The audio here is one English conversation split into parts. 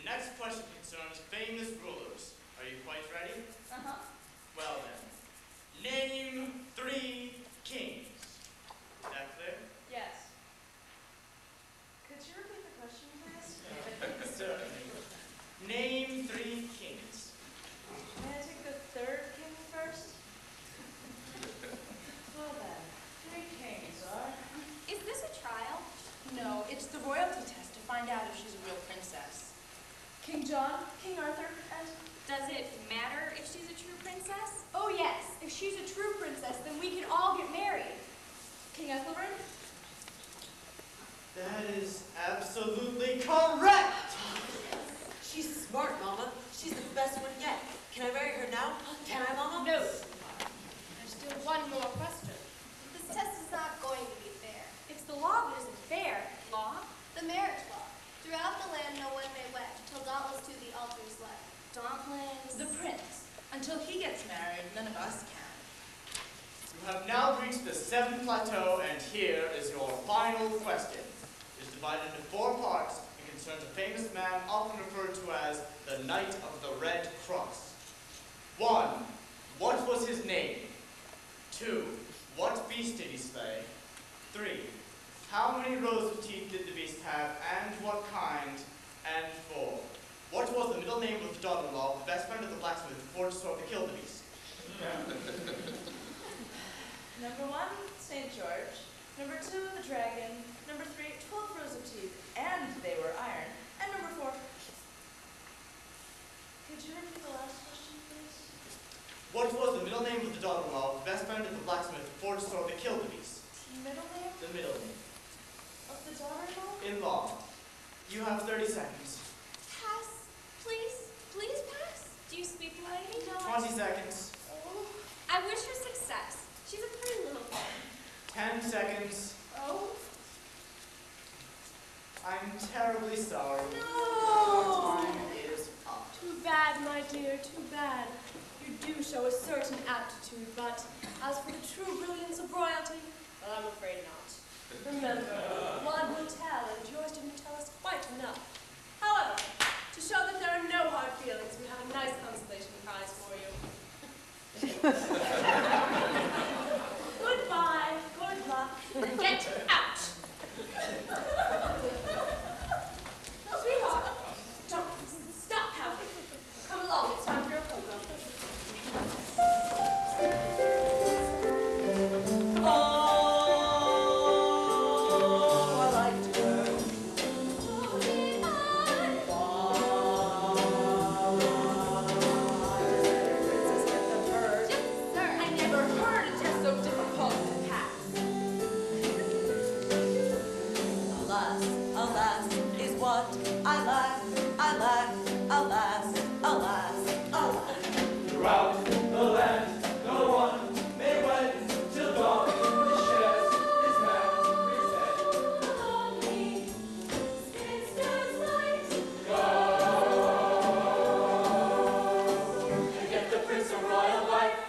next question concerns famous rulers. Are you quite ready? Uh-huh. Well then, name 3 kings. Is that clear? Yes. Could you repeat the question, please? Certainly. Name 3 kings. May I take the third king first? Well then, 3 kings are... Is this a trial? No, it's the royalty test to find out if she's a real princess. King John, King Arthur, and... Does it matter if she's a true princess? Oh yes, if she's a true princess, then we can all get married. King Ethelred? That is absolutely correct! She's smart, Mama. She's the best one yet. Can I marry her now? Can I, Mama? No. There's still one more question. This test is not going to be fair. It's the law that isn't fair. Law? The marriage law. Throughout the land, no one may wed, till dauntless to the altar's led. Dauntless. The prince. Until he gets married, none of us can. You have now reached the 7th plateau, and here is your final question. It is divided into 4 parts and concerns a famous man often referred to as the Knight of the Red Cross. 1. What was his name? 2. What beast did he slay? 3. How many rows of teeth did the beast have, and what kind? And 4. What was the middle name of the daughter-in-law of the best friend of the blacksmith before the sword to kill the beast? Number 1, St. George. Number 2, the dragon. Number 3, 12 rows of teeth, and they were iron. And number 4. Could you repeat the last question, please? What was the middle name of the daughter-in-law of the best friend of the blacksmith before the sword to kill the beast? Middle name The middle name. of the daughter-in-law? In-law. You have 30 seconds. Pass. Please. Please pass. Do you speak Latin? No. 20 seconds. Oh. I wish her success. She's a pretty little thing. 10 seconds. Oh. I'm terribly sorry. No. Your time is up. Too bad, my dear, too bad. You do show a certain aptitude, but as for the true brilliance of royalty, well, I'm afraid not. Remember, blood will tell, and yours didn't tell us quite enough. However, to show that there are no hard feelings, we have a nice consolation prize for you. Goodbye, good luck, get out! Sweetheart, don't stop pouting. Come along, it's time for your program. Throughout the land, no one may wed till dawn shares his marriage bed. Only spinsters light. Go and get the prince a royal wife.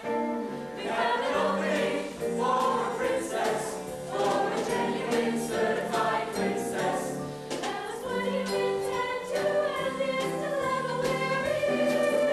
We have an opening for a princess, for a genuine certified princess. That was what you intend to, and is to level where it is.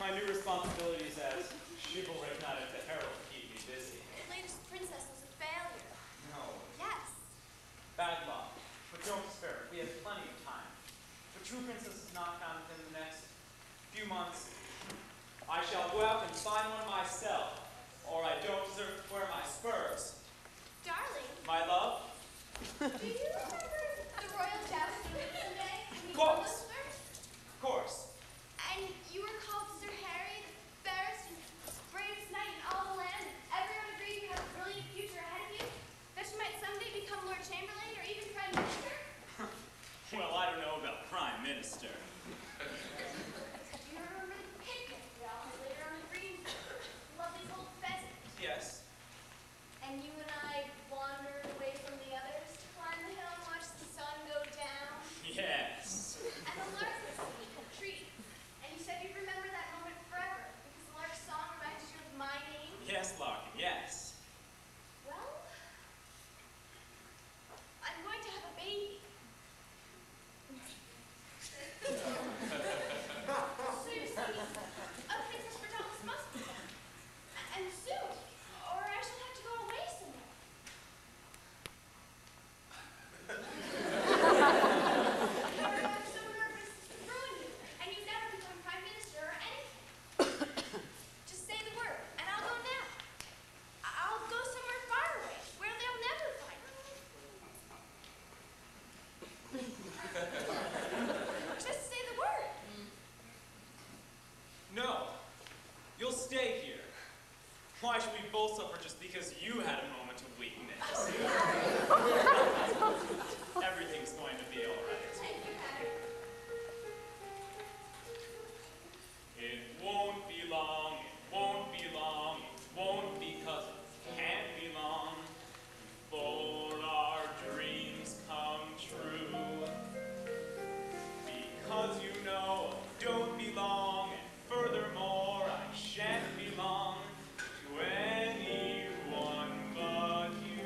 My new responsibilities as chivalric knight of the herald keep me busy. The latest princess was a failure. No. Yes. Bad luck. But don't despair. We have plenty of time. If a true princess is not found within the next few months, I shall go out and find one myself, or I don't deserve to wear my spurs. Darling, My love? do you remember the royal jousting today? Of course. Of course. And you were called Sir Harry, the fairest and bravest knight in all the land, and everyone agreed you had a brilliant future ahead of you, that you might someday become Lord Chamberlain or even Prime Minister? Well, I don't know about Prime Minister. Do you remember the picnic we all had later on the green? Lovely old pheasant. Yes. And you and I wandered away from the others to climb the hill and watch the sun go down. Yes. And the lark was singing in the tree. And you said you'd remember that moment forever because the lark's song reminds you of my name. Yes, Larkin, yes. Well, I'm going to have a baby. So you see, a princess for Thomas must be. And soon, or I shall have to go away somewhere. However, I'm so nervous to ruin you, and you never become prime minister or anything. Just say the word, and I'll go now. I'll go somewhere far away, where they'll never find me. Just say the word. No. You'll stay here. Why should we both suffer just because you had a moment of weakness? Everything's going to be all right. Thank you, Harry. It won't be long, it won't be long, it won't be 'cause it can't be long before our dreams come true. Because you know I don't belong, and furthermore I shan't belong to anyone but you.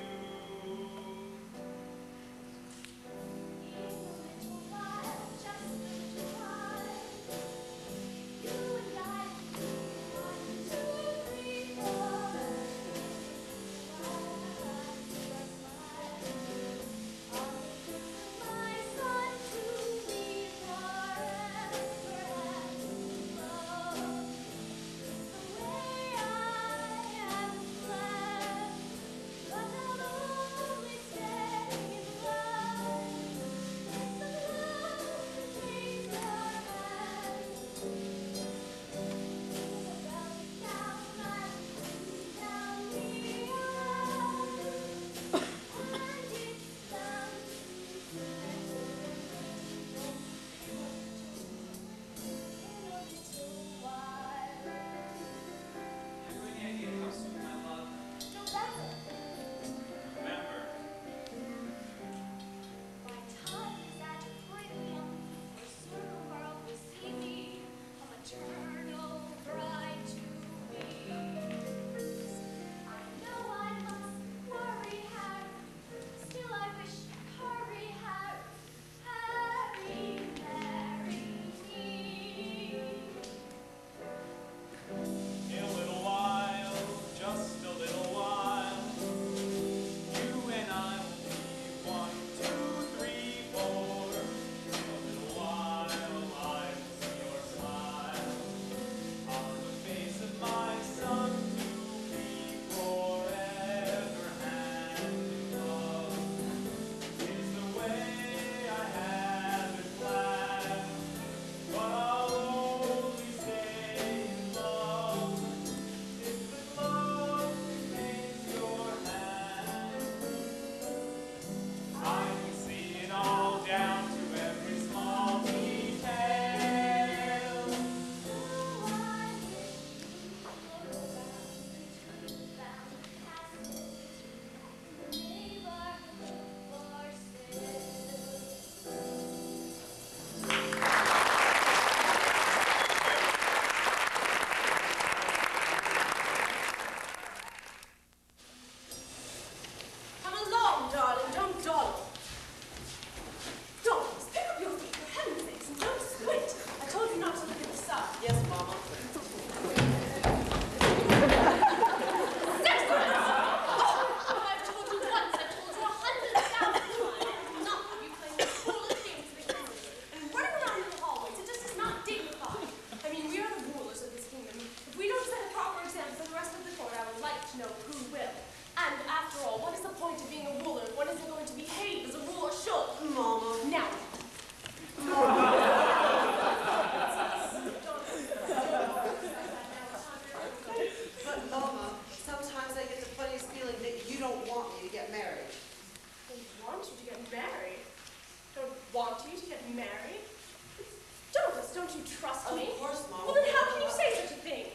trust Of me. course, Mama. Well, then how can you say such a thing?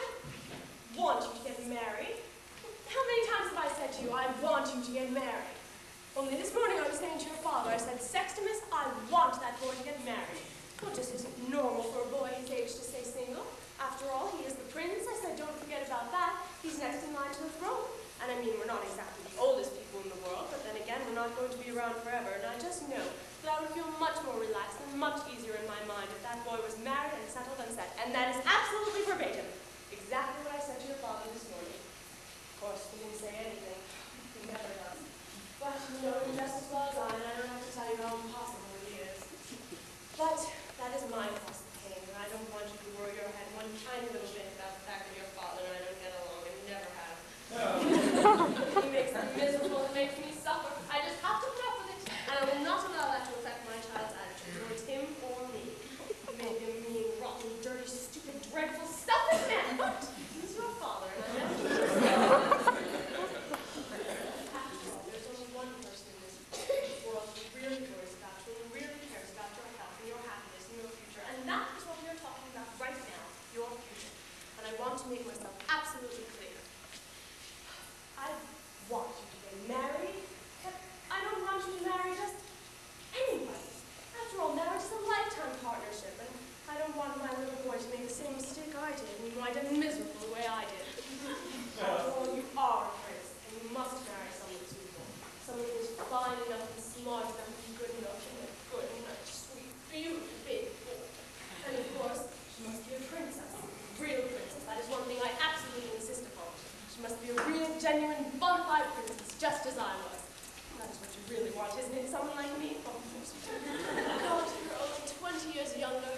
I want you to get married. How many times have I said to you, I want you to get married? Only this morning I was saying to your father, I said, Sextimus, I want that boy to get married. Well, just isn't normal for a boy his age to stay single. After all, he is the prince. I said, don't forget about that. He's next in line to the throne. And I mean, we're not exactly the oldest people in the world, but then again, we're not going to be around forever. And I just know that I would feel much more relaxed and much easier in my mind if that boy was married and settled and set. And that is absolutely verbatim. Exactly what I said to your father this morning. Of course, he didn't say anything. He never does. But you know him just as well as I, and I don't have to tell you how impossible he is. But that is my cause of pain, and I don't want you to worry your head one tiny little bit about the fact that your father and I don't get along, and never have. He makes me miserable and makes me suffer. I just have to put up with it, and I will not allow that to affect my child's attitude towards him or me. He may be a mean, rotten, dirty, stupid, dreadful, selfish man, but he's your father, and I never do. After all, there's only one person in this world who really worries about you and really cares about your health and your happiness and your future, and that is what we are talking about right now, your future. And I want to make myself absolutely clear. I want you to get married, but I don't want you to marry just anybody. After all, marriage is a lifetime partnership, and I don't want my little boy to make the same mistake I did when you wind up miserable the way I did. After all, you are a prince, and you must marry someone suitable. Someone who's fine enough and smart enough and good enough and a good, nice, sweet, beautiful big boy. And of course, she must be a princess, a real princess. That is one thing I absolutely insist upon. She must be a real, genuine, bona fide princess, just as I was. That is what you really want, isn't it? Someone like me? Oh, of course you do. God, you're only 20 years younger.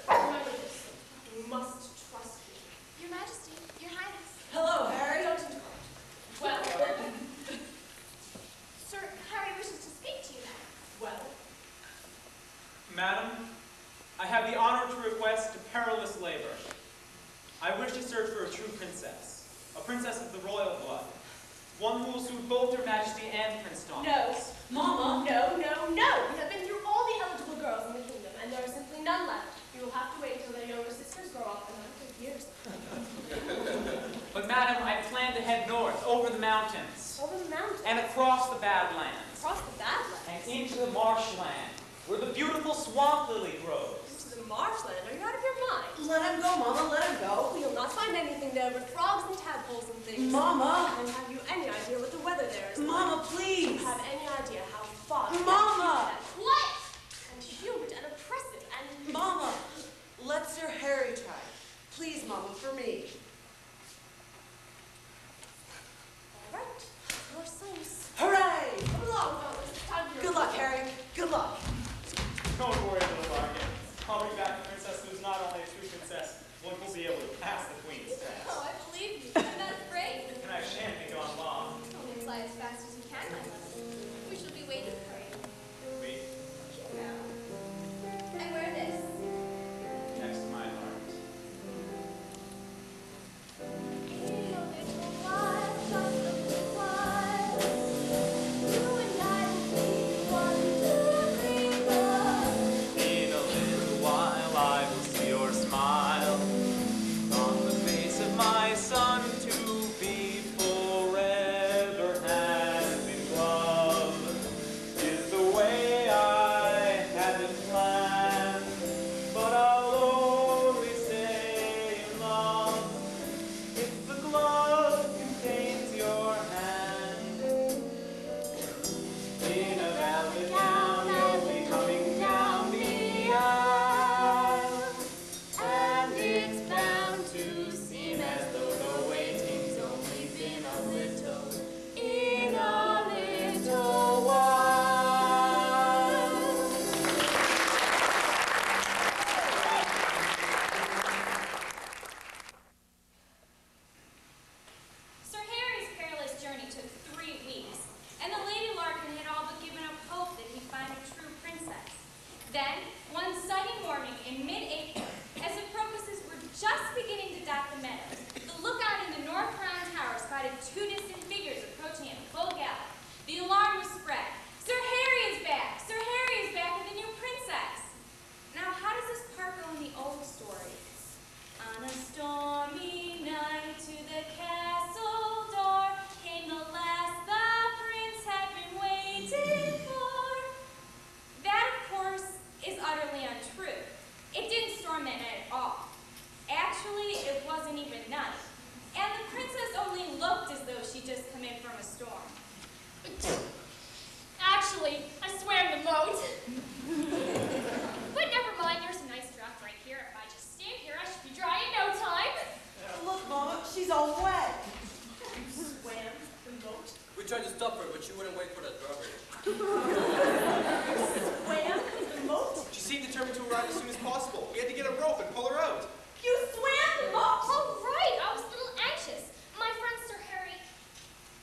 Remember this. You must trust me. Your Majesty, Your Highness. Hello, Harry. Don't interrupt. Well, Sir Harry wishes to speak to you now. well. Madam, I have the honor to request a perilous labor. I wish to search for a true princess, a princess of the royal blood, one who will suit both Your Majesty and Prince Thomas. No. Mama. No, no, no! We have been through all the eligible girls in the kingdom, and there are simply none left. You will have to wait until their younger sisters grow up, and that will take years. But madam, I plan to head north, over the mountains, Over the mountains, and across the Badlands, across the Badlands, and into the marshland, where the beautiful swamp lily grows. into the marshland. Are you out of your mind? Let him go, Mama. Let him go. You'll not find anything there but frogs and tadpoles and things. Mama. And have you any idea what the weather there is like? Mama, Do please. you have any idea how foggy Mama. and wet and humid and oppressive and... Mama, let Sir Harry try. Please, Mama, for me. All right, your sense. Hooray! Come along, fellas. It's time for your Good luck, Harry. Good luck. Don't worry, little Bargain. I'll bring back a princess who's not only a true princess, one who'll be able to pass the queen's test. Oh, I believe you. I'm not afraid. And I shan't be gone long. Only fly as fast as you can, my love. We shall be waiting for you. Wait, And wear this. next to my heart. In a little while I will see your smile on the she just come in from a storm. Actually, I swam the moat. But never mind, there's a nice draft right here. If I just stand here, I should be dry in no time. Look, Mama, she's all wet. You swam the moat? We tried to stop her, but she wouldn't wait for that drawbridge. Swam the moat? She seemed determined to arrive as soon as possible. We had to get a rope and pull her out. You swam the moat? Oh, right, I was a little anxious. My friend Sir Harry,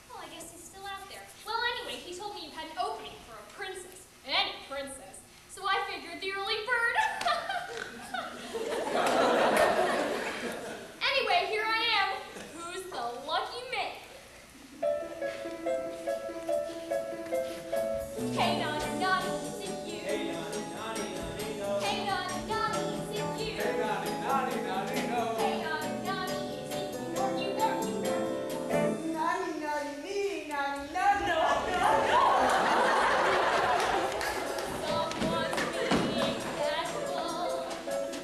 well, I guess he's still out there. Well, anyway, he told me you had an opening for a princess. Any princess. So I figured the early bird. Anyway, here I am. Who's the lucky man? Hey, Nani, Nani, is it you? Hey, Nani, Nani, Nani, no. Hey, Nani, Nani, is it you? Hey, Nani, Nani, Nani, no. Hey, Nani, Nani, is it you? Worky, worky, worky. Naughty, naughty, me, naughty, no, no. Someone's being casual.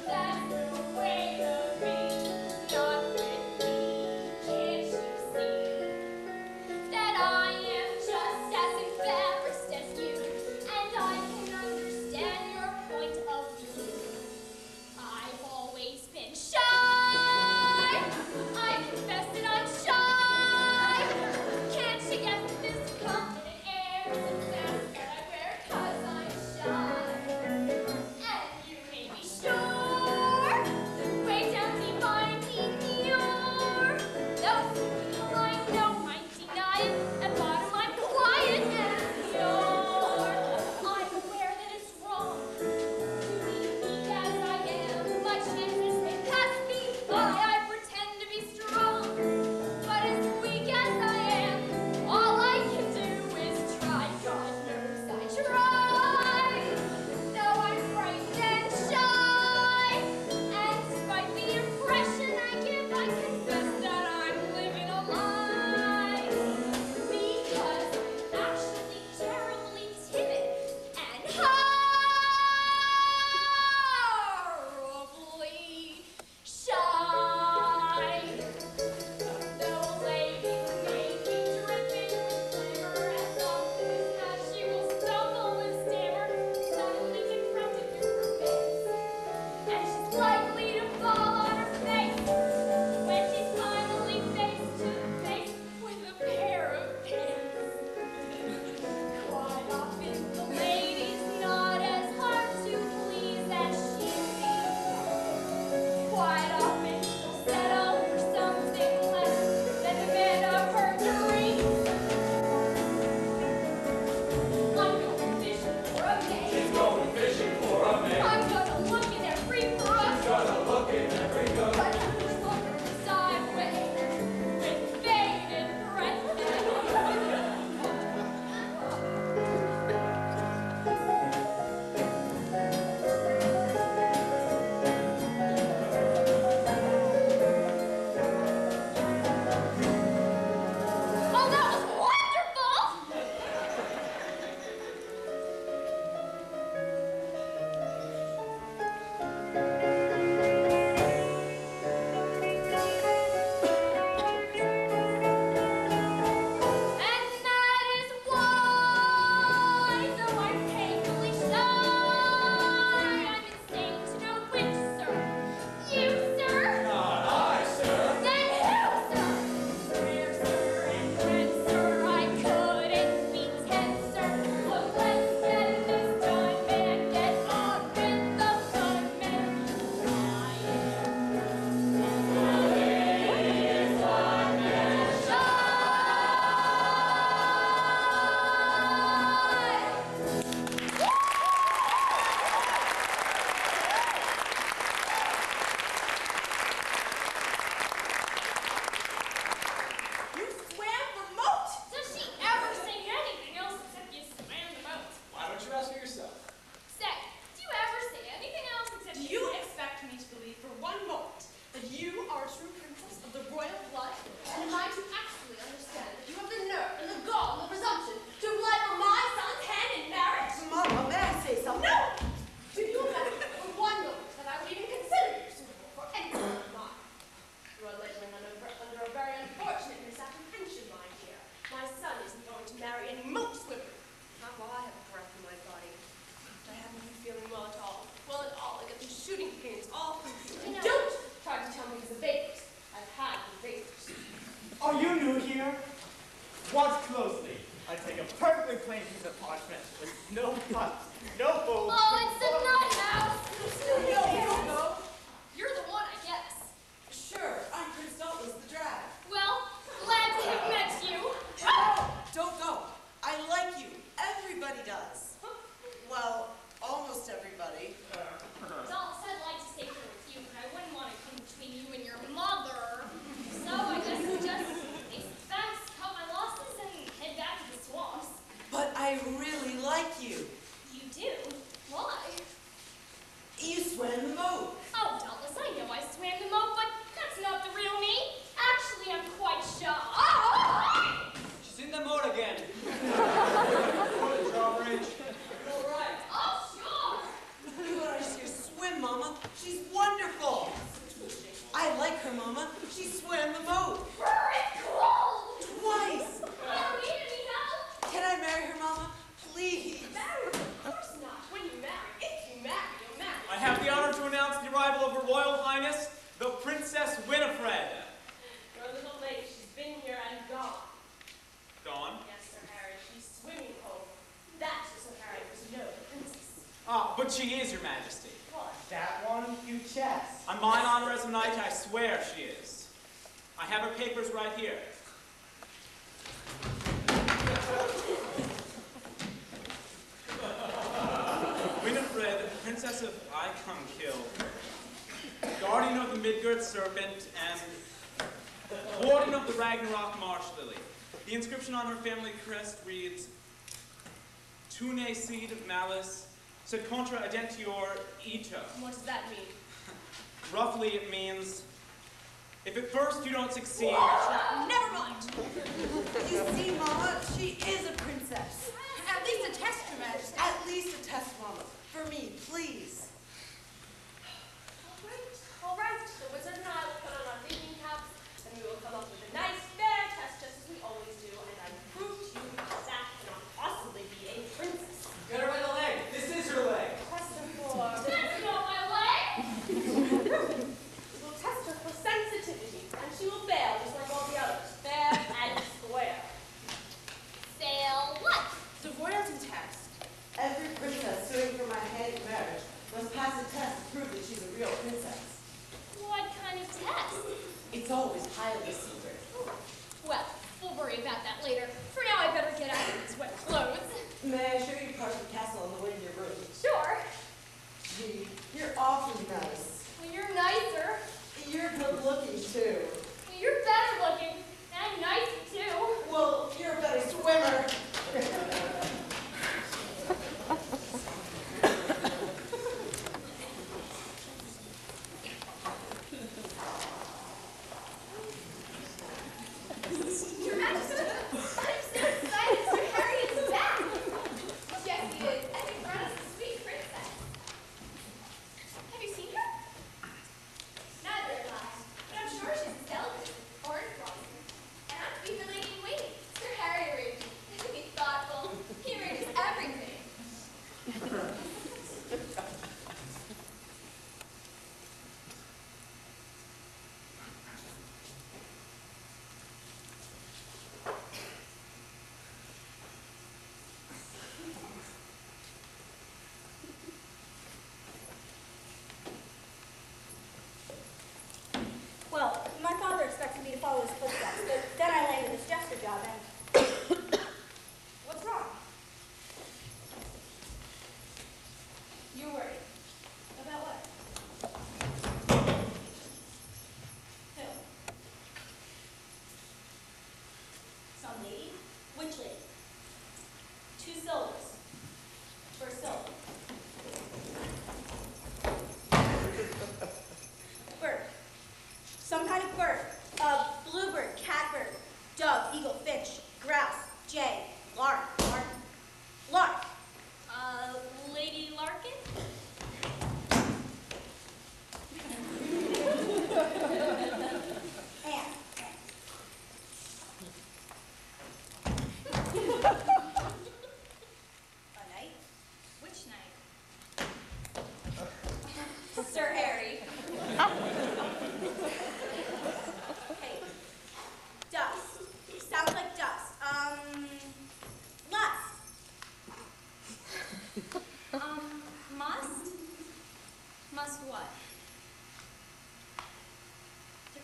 That's the way to be. Not with me. Can't you see that I am just as embarrassed as you? And I can understand your point of view. I've always been shy. I confess that I'm shy. Can't you guess this confident air and mask that I wear 'cause I'm shy? And you may be sure, way down deep I'm demure. Though people I know might deny it, at bottom I'm quiet and pure. I'm aware that it's wrong to leave me as I am. My chances may pass me by. I pretend to be strong, but as weak as I am, all I can do is try. God knows I try. Though I'm frightened and shy, and despite the impression I give, I confess that I'm living a lie. Because I'm actually terribly timid and horribly shy. Though ladies may be dripping with flavor as often as she will stumble and stammer, suddenly confronted through her face, and she's likely to fall on her face when she's finally face to face with a pair of pants. Quite often the lady's not as hard to please as she seems. Quite often she'll settle for something less than the man of her dreams. I'm going fishing for a man. She's going fishing for a man. I'm gonna look in every brook. Gotta look in every nook. But who's looking sideways with bated breath? Oh, that was wonderful! And that is why, though I'm painfully shy, I'm insane to no which, sir? You, sir? Not I, sir. Then who, sir? Where, sir, and when, sir? I couldn't be tenser. But let's get this done and get on with the fun, man. You swam the moat? Does she ever say anything else except you swam the boat? Why don't you ask her yourself? Say, do you ever say anything else except Do you expect me to believe for one moment that you are a true princess of the royal blood? And am I to actually understand that you have the nerve and the gall and the presumption to apply for my son's hand in marriage? Mama, may I say something? No! Do you imagine for one moment that I would even consider you suitable for any son of mine? You are laboring under a very unfortunate misapprehension, my dear. Watch closely. I take a perfectly plain piece of parchment with no cuts, no folds. Oh, it's a nut house. No. You're the one, I guess. Sure, I'm Prince Dauntless the Drag. Well, glad to have met you. Don't go. I like you. Everybody does. Well, almost everybody. Dauntless, I'd like to stay here with you, but I wouldn't want to come between you and your mother. So I guess we just face the facts, cut my losses, and head back to the swamps. But I really like you. You do? Why? You swam the moat. Oh, Dauntless, I know I swam the moat, but that's not the real me. Actually, I'm quite shy. She's in the moat again. Drawbridge. All right. Oh, sure. You ought to see her swim, Mama. She's wonderful. I like her, Mama. She swam the moat. It's cold. Twice. I don't need any help. Can I marry her, Mama? Please. Marry? Of course not. When you marry, if you marry, you'll marry. I have the honor to announce the arrival of Her Royal Highness, the Princess Winifred. Your little lady, she's been here and gone. Gone? Yes, Sir Harry, she's swimming home. That, Sir Harry, was no princess. Ah, but she is, Your Majesty. What? That one, you chess. On mine honor as a knight, I swear she is. I have her papers right here. Winifred, Princess of Icumkill, guardian of the Midgard Serpent, and warden of the Ragnarok Marsh Lily. The inscription on her family crest reads, Tune seed of malice, sed contra identior ita. What does that mean? Roughly, it means, if at first you don't succeed, Never mind. You see, Mama, she is a princess. At least a test, Your Majesty. At least a test, Mama. For me, please. All right. The wizard and I will put on our thinking caps, and we will come up with a nice, fair test, just as we always do, and I will prove to you that that cannot possibly be a princess. Get her by the leg. This is her leg. Test her for... That's not my leg. We will test her for sensitivity, and she will fail just like all the others, fair and square. Fail what? The royalty test. Every princess suing for my hand in marriage must pass a test to prove that she's a real princess. What kind of test? It's always highly secret. Well, we'll worry about that later. For now, I better get out of these wet clothes. May I show you part of the castle on the way to your room? Sure. Gee, you're awfully nice. Well, you're nicer. You're good looking, too. Well, you're better looking. And nicer, too. Well, you're a better swimmer. Your Majesty, I'm so excited. Sir Harry is back. Yes, he is. And he brought us the sweet princess. Have you seen her?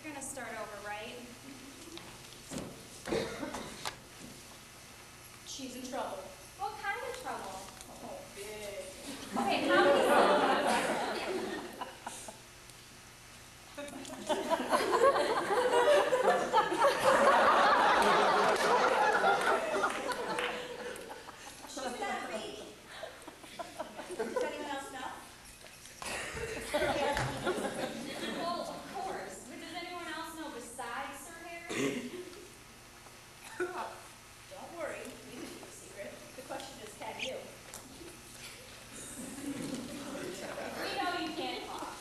You're gonna start over, right? She's in trouble. What kind of trouble? Oh, big. Okay, how many syllables? She's not reading. Does anyone else know? Well, of course. But does anyone else know besides Sir Harry? Don't worry, we can keep a secret. The question is, can you? We know you can't talk.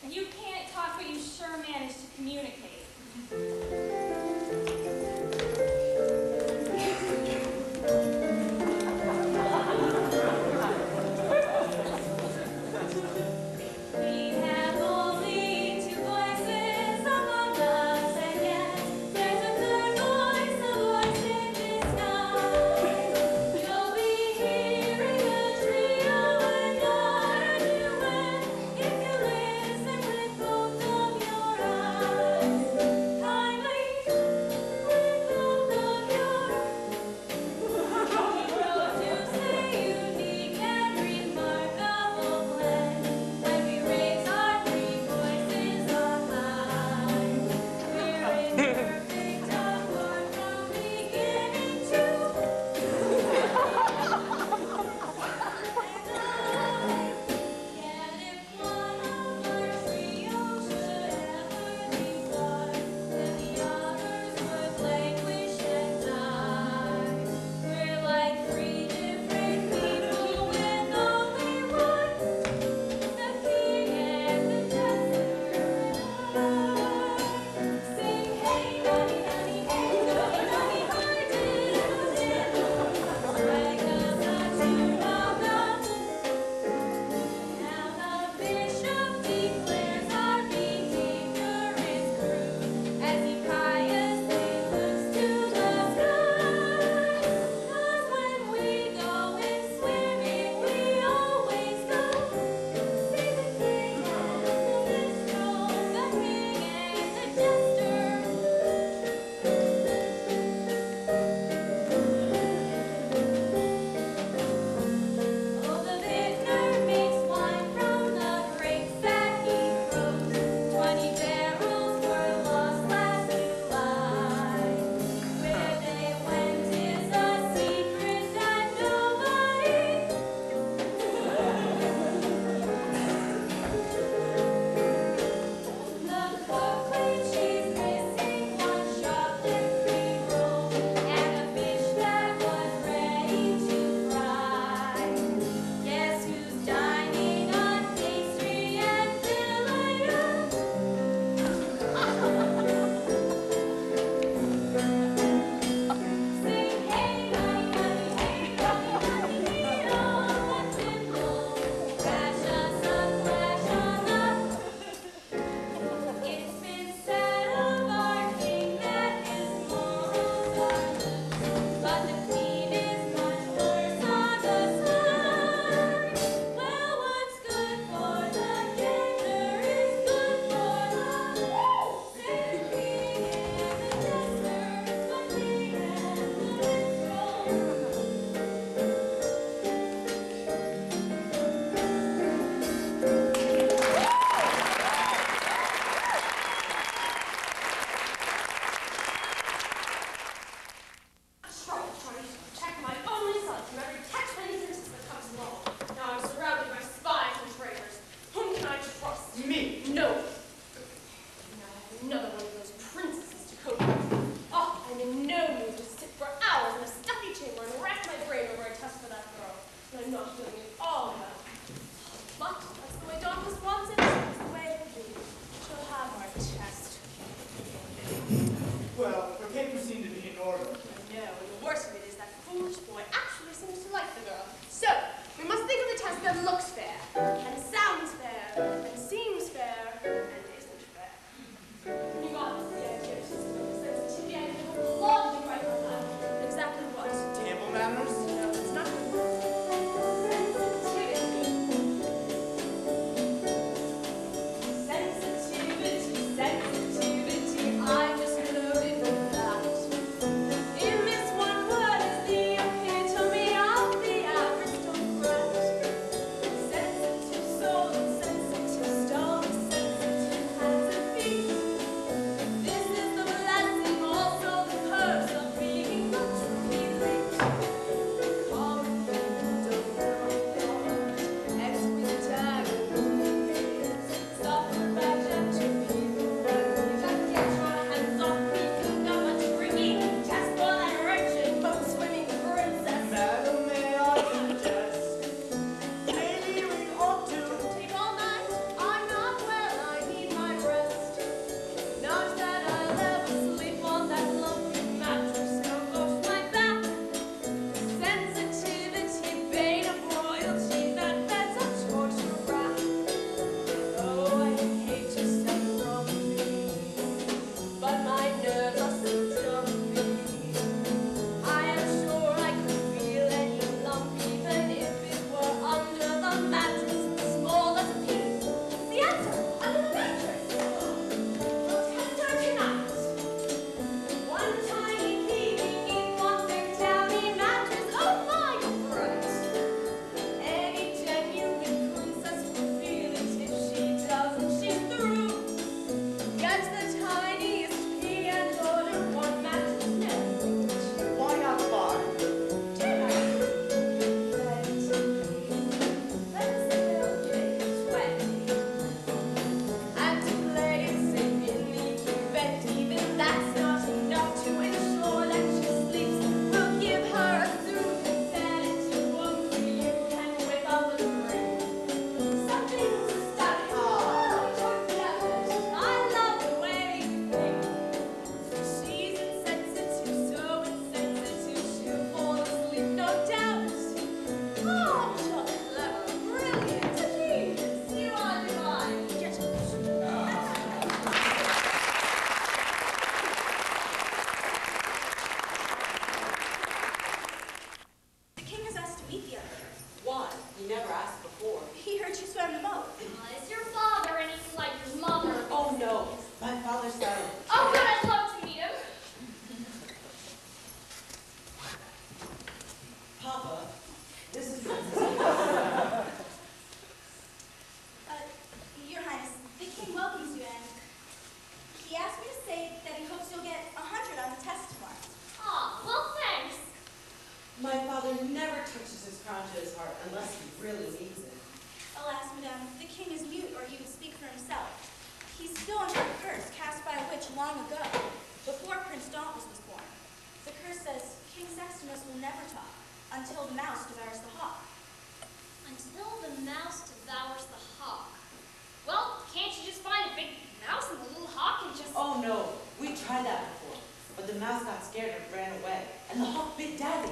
You can't talk, but you sure manage to communicate. We have only two voices among us, and yet there's a third voice, a voice in disguise. You'll be hearing a trio and not a duet if you listen with both of your eyes. Kindly, with both of your produce a unique and remarkable blend. When we raise our three voices on high, we're in perfect accord from beginning to end. Yet if one of our trio should ever depart, then the others would languish and die. We're like three different people with only one, the king and the jester. Sing hey, nunny, nunny, hey, nunny, nunny, hi, diddle, diddle. Strike us a tune of bells. Now the bishop declares our behavior is crude as he piously looks to the sky. 'Cause when we go in swimming, we always go see the king and the minstrel, the king and the jester. Oh, the vintner makes wine from the grapes that he grows. 20 barrels were lost last July. Where they went is a secret that nobody. The cook claims she's missing one chocolate cream roll and a fish that was ready to fry. Guess who's dining on pastry and filet? Sing hey, nunny, nunny, hey, nunny, nunny, beat on the thimble. Catch us a flash on the. It's been said of our king that his morals are loose, but the queen is much worse on the side. Well, what's good for the gander is good for the same king and the jester, the king and the minstrel. Trying to protect my only son from every text message that comes along. Now I'm surrounded by spies and traitors. Whom can I trust? Me. No. Now I have another one of those princesses to cope with. Oh, I'm in no mood to sit for hours in a stuffy chamber and rack my brain over a test for that girl. And I'm not feeling at all well. But that's the way Dauntless wants it. That's the way it will be. She'll have our test. Well, her papers seem to be in order. I know, and the worst of it is that foolish boy actually seems to like the girl. So, we must think of the test that looks fair, and sounds fair, and seems fair, and isn't fair. You got the idea, sensitivity, I can love you right on that. Exactly what? Table manners? No, it's not sensitivity. Sensitivity. long ago, before Prince Dauntless was born. The curse says King Sextimus will never talk until the mouse devours the hawk. Until the mouse devours the hawk. Well, can't you just find a big mouse and the little hawk and just... Oh no, we tried that before. But the mouse got scared and ran away. And the hawk bit Daddy.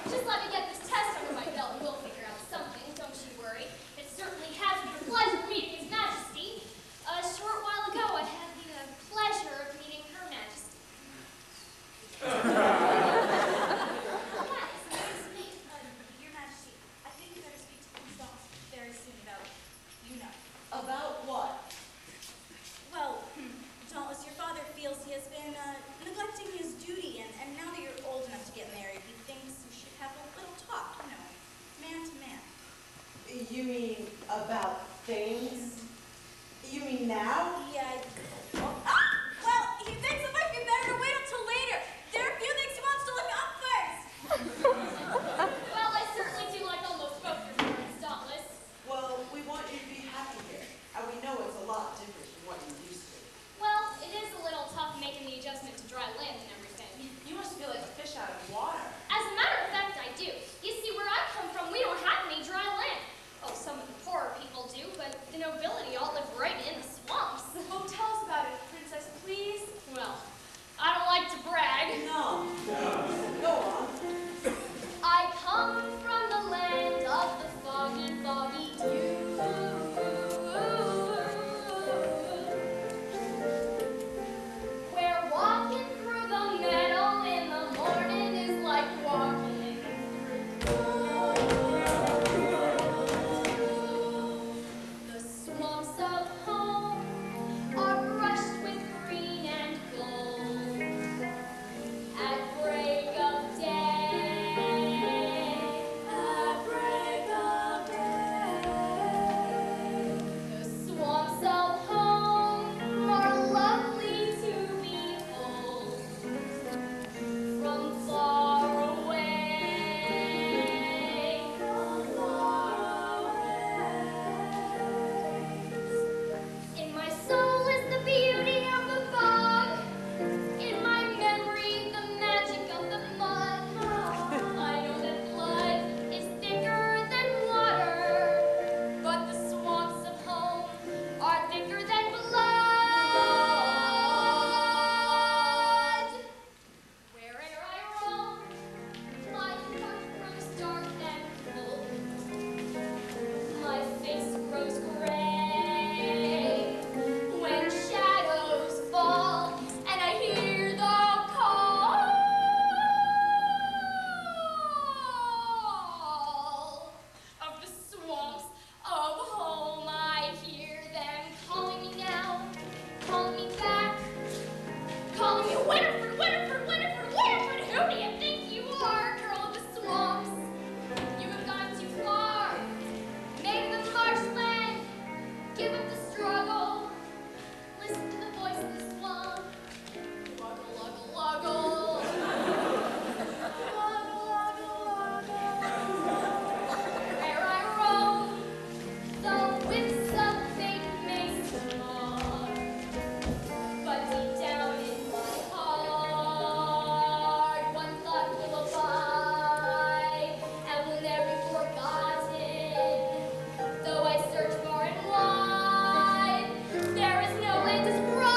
Just let me get this test under my belt and we'll figure out something, don't you worry. It certainly has been a pleasure meeting His Majesty. A short while ago, I had the pleasure of meeting Her Majesty. Your Majesty, I think you better speak to Prince Dauntless very soon about, you know. About what? Well, Dauntless, your father feels he has been neglecting his duty, and now that you're old enough to get married, he thinks you should have a little talk, you know, man to man. You mean about things? You mean now? Yeah, well, he thinks it might be better to wait until later. There are a few things he wants to look up first. Well, I certainly do like almost both your parents, Dauntless. Well, we want you to be happy here. And we know it's a lot different from what you're used to. Well, it is a little tough making the adjustment to dry land and everything. You must feel like a fish out of water. As a matter of fact, I do. You see, where I come from, we don't have any dry land. Oh, some of the poorer people do, but the nobility all live right in the swamps. Oh, tell us about it, Princess, please. Well, I don't like to brag. No. Go on. I come from the land of the foggy, foggy dew. Where walking through the meadow in the morning is like walking through the swamps of home are brushed with green and gold. At break of day, at break of day, the swamps of home are lovely to behold. From far away, in my soul is the beauty of the bog. In my memory, the magic of the mud. I know that blood is thicker than water, but the swamps of home are thicker than blood. Where'er I roam, my heart grows dark and cold. My face grows gray when shadows fall and I hear the call of the swamps of home. I hear them calling me now, calling me back, calling me Winifred, Winifred, Winifred, Winifred. Who do you think you are, girl of the swamps? You have gone too far. Maiden of the marshland, give up the struggle. Listen to the voice of the swamp. Luggle, luggle, luggle. Luggle, luggle, luggle. Where I roam, the whips of fate may smart, but deep down in my heart, one thought will abide and will never be forgotten. Though I search far and wide, there is no end as bright.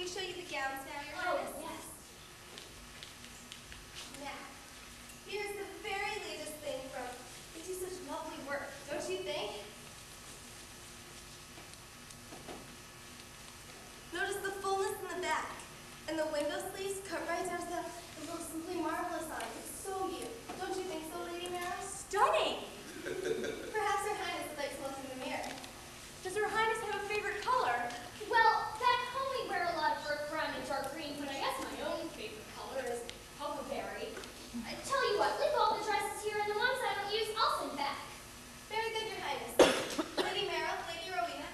me show you the gowns now, Your Oh, Highness? yes. Now, here's the very latest thing from. They do such lovely work, don't you think? Notice the fullness in the back, and the window sleeves cut right down to that. It looks simply marvelous on it. It's so you. Don't you think so, Lady Mara? Stunning! Perhaps Her Highness would like to look in the mirror. Does Her Highness have a favorite color? Well, back home we wear a lot of dark brown and dark green, but I guess my own favorite color is huckleberry. Tell you what, leave all the dresses here, and the ones I don't use, I'll send back. Very good, Your Highness. Lady Mara, Lady Rowena.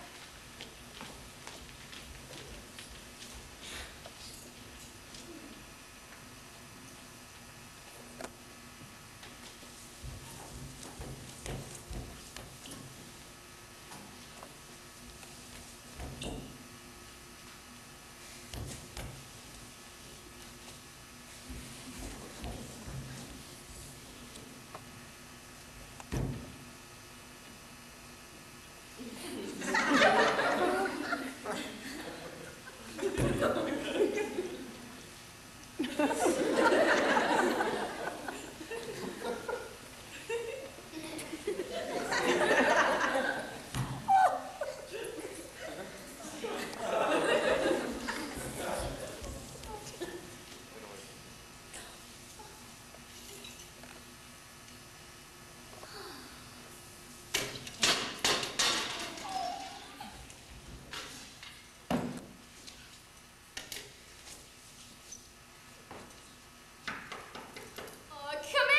Come in!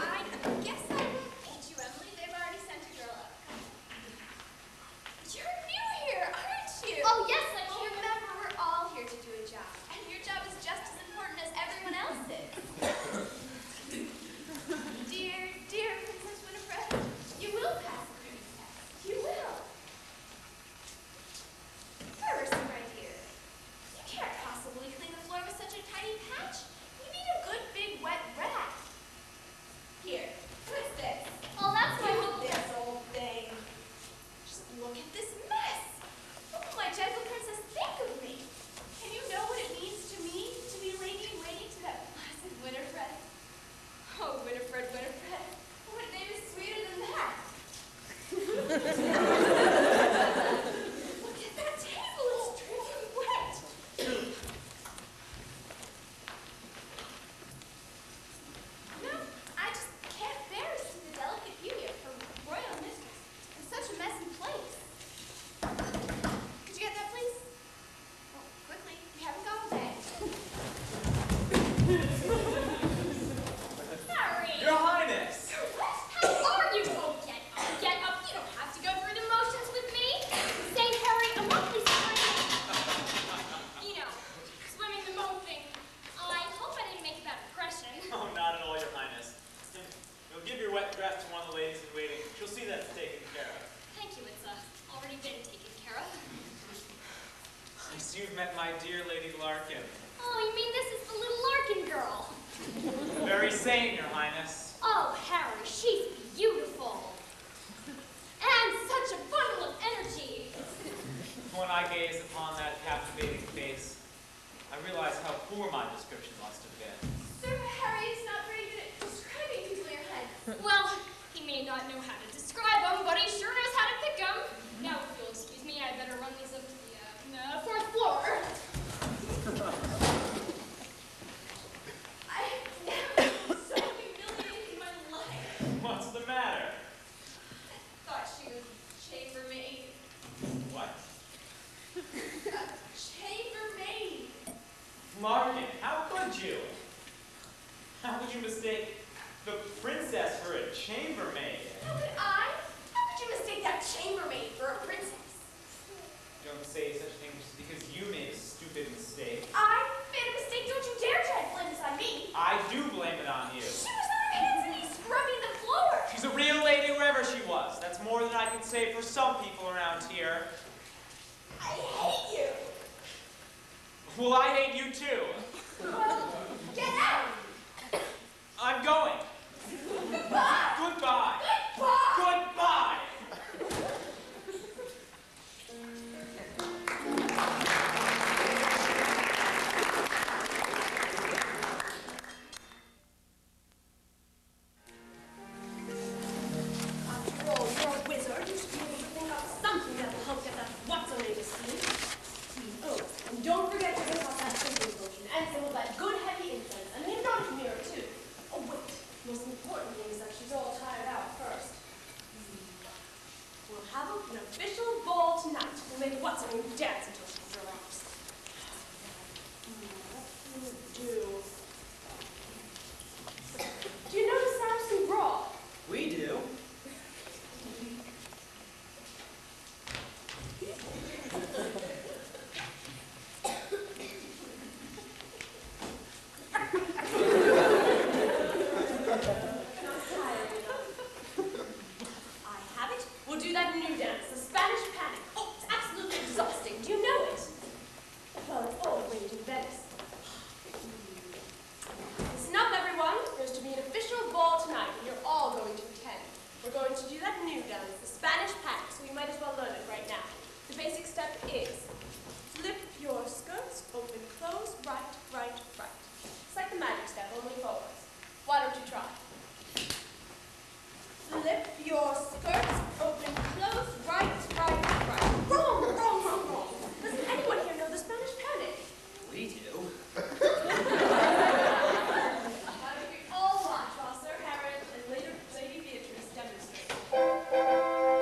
I guess I won't need you, Emily. They've already sent a girl up. You're new here, aren't you? Oh, yes, I'm Well, remember, we're all here to do a job, and your job is just as important as everyone else's. Dear Princess Winifred, you will pass the cleaning test. You will. Mercy, my dear. You can't possibly clean the floor with such a tiny patch. You need a good big wet rag. Here, what's this? Oh, that's my Look whole... at this old thing. Just look at this mess. What will my gentle princess think of me? Can you know what it means to me to be lady in waiting to that placid Winifred? Oh, Winifred, Winifred. What name is sweeter than that? Look at that table. It's dripping wet. No, I just can't bear to see the delicate beauty of her royal mistress in such a messy place. Could you get that, please? Oh, quickly. We haven't gone all day. Harry! Your Highness! What? How are you? Oh, get up, get up. You don't have to go through the motions with me. Say, Harry, a monthly swimming. You know, swimming the moat thing. I hope I didn't make a bad impression. Oh, not at all, Your Highness. You'll give your wet dress to one of the ladies in waiting. She'll see that it's taken care of. Thank you, it's already been taken care of. I see you've met my dear Lady Larkin. Oh, you mean this is the little Larkin girl? Very sane, Your Highness. Oh, Harry, she's beautiful. And such a bundle of energy. When I gaze upon that captivating face, I realize how poor my description must have been. Sir Harry is not very good at describing people, Your Highness. Well, he may not know how to describe them, but he sure knows how to pick them. Now, if you'll excuse me, I better run these up to the fourth floor. I've never been so humiliated in my life. What's the matter? Thought she was chambermaid. What? Chambermaid. Larkin, how could you? How could you mistake the princess for a chambermaid? How could I? How could you mistake that chambermaid for a princess? Don't say such things just because you made a stupid mistake. I made a mistake. Don't you dare try to blame this on me. I do blame it on you. She was on her hands and knees scrubbing the floor. She's a real lady wherever she was. That's more than I can say for some people around here. I hate you. Well, I hate you too. Well, get out. I'm going. Goodbye. Goodbye. Goodbye. Goodbye. an official ball tonight. We'll make what's-her-name dance until she drops. What will we do? Do you know the Samson Brawl? We do. We'll do that new dance, the Spanish Panic. Oh, it's absolutely exhausting. Do you know it? Well, it's all the rage in Venice. Listen up, everyone. There's to be an official ball tonight, and you're all going to attend. We're going to do that new dance, the Spanish Panic, so you might as well learn it right now. The basic step is flip your skirts, open, close, right, right, right. It's like the magic step, only forwards. Why don't you try? Flip your skirts, open, close, right, right, right. Wrong, wrong, wrong, wrong. Doesn't anyone here know the Spanish Panic? We do. Why don't we all watch while Sir Harry and later Lady Beatrice demonstrate?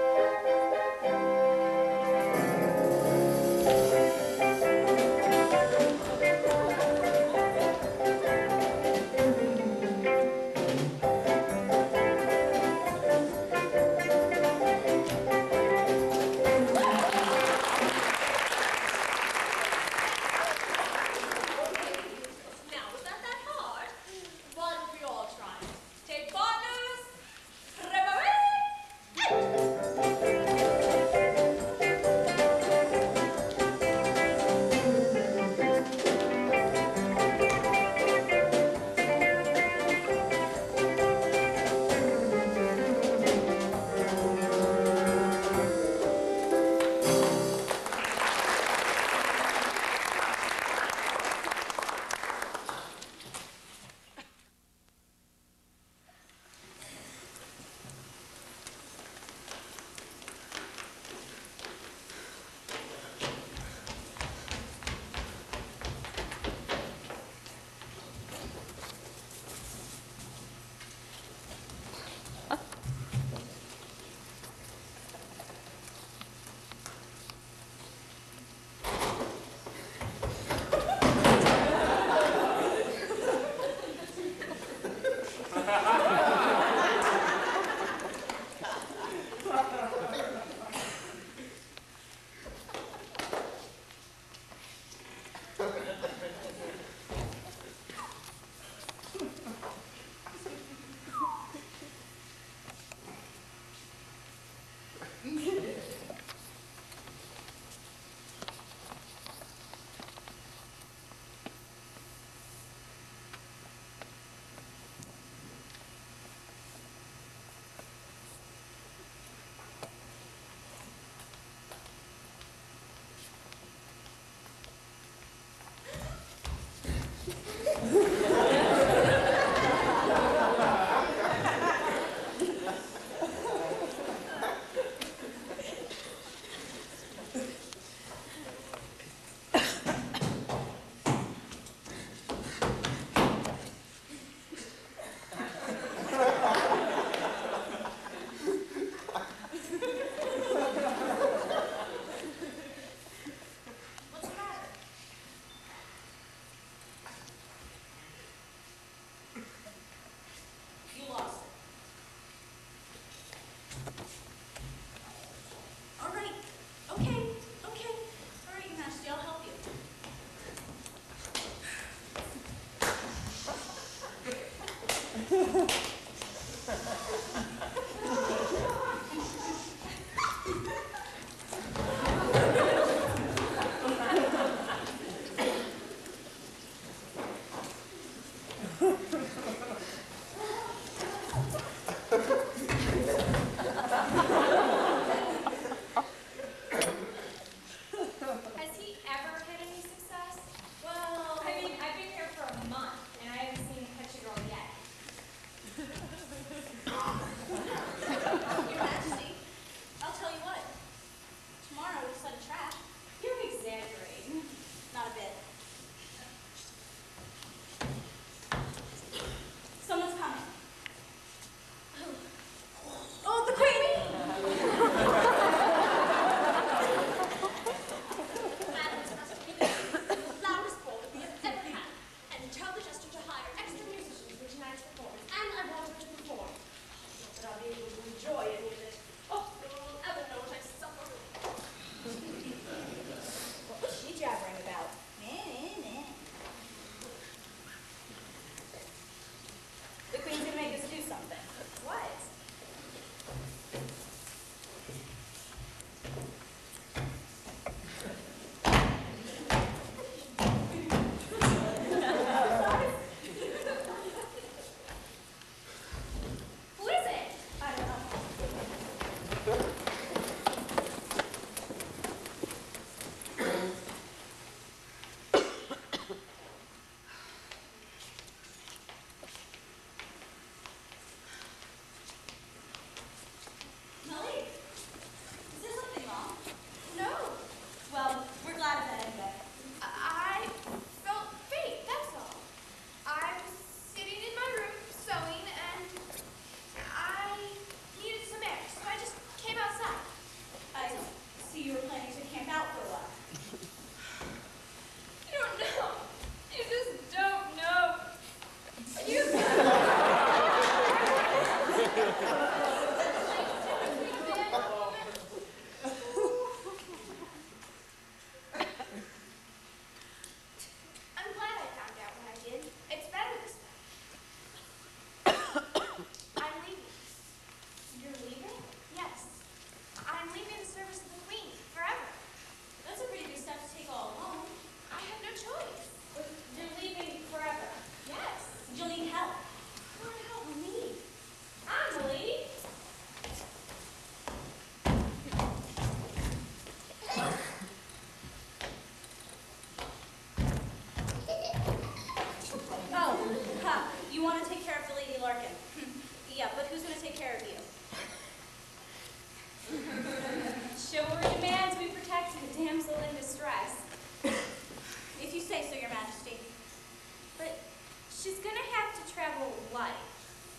She's gonna have to travel light,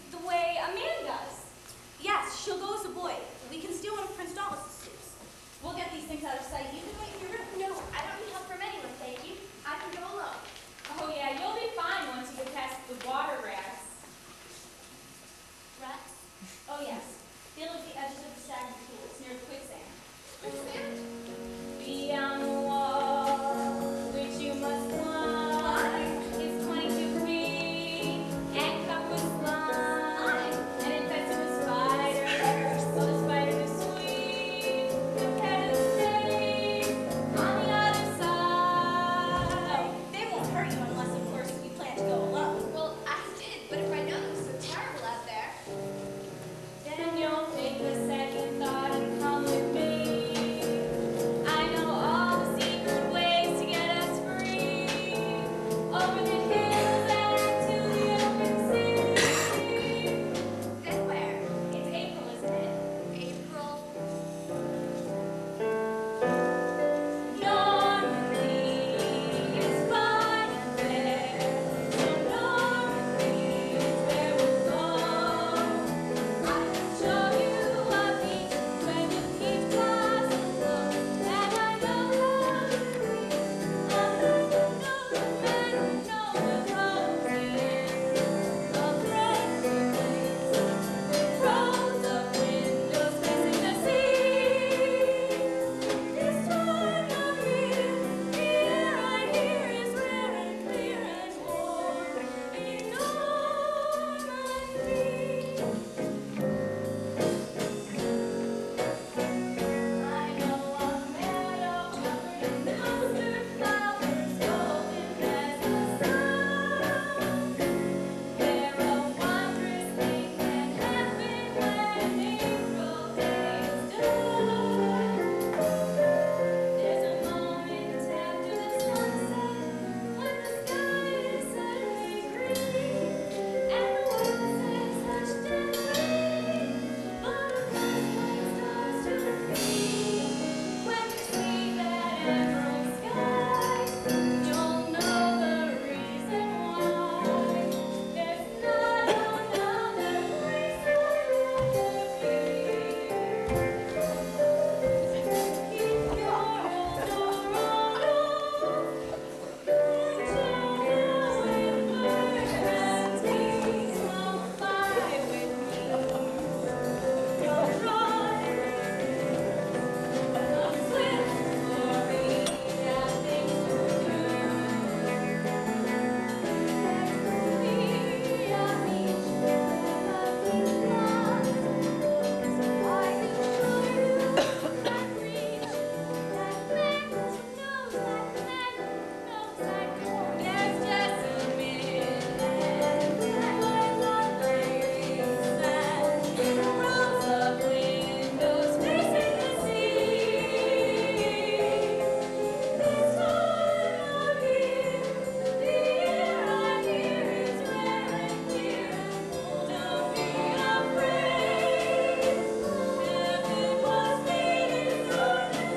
the way a man does. Yes, she'll go as a boy. We can steal one of Prince Douglas's suits. We'll get these things out of sight. You can wait in your room. No, I don't need help from anyone, thank you. I can go alone. Oh yeah, you'll be fine once you get past the water rats. Rats? Oh, yes. They live at the edges of the stagnant pools near the quicksand. Quicksand? Beyond the wall, which you must climb, is 22 feet and covered with slime, and infested with spiders. So the spiders are sweet compared to the snake on the other side. Oh, they won't hurt you unless, of course, you plan to go alone. Well, I did, but if I know it was so terrible out there. Then you'll take a second thought and come with me. I know all the secret ways to get us free. Over the hills and to the open sea. Then where? It's April, isn't it? April? Normandy is fine and fair. So Normandy is where we'll go. I can show you a beach where the peach blossoms blow, and I know how to read a man who knows the roses, a friendly place with rows of windows facing the sea. This time of year, the air I hear is rare and clear and warm in Normandy. I know a meadow covered in mustard flowers, golden as the sun. There a wondrous thing can happen when April day is done. There's a moment after the sunset when the sky is suddenly green and the world says hush and rain. Butterflies like stars to the feet. When you see that emerald sky, you'll know the reason why. There's not another place I'd rather be. Keep your Eldorado and show with birds and bees. Come fly with me. Don't run. Come swim for me. Have things to do. Let me a beach where the pink blossoms. I can show you that reach, that man who knows, that man who knows that there's jessamine and lilac lace and rows of windows facing the sea. This time of year, the air I hear is rare and clear and full. Don't be afraid. Heaven was made in Normandy.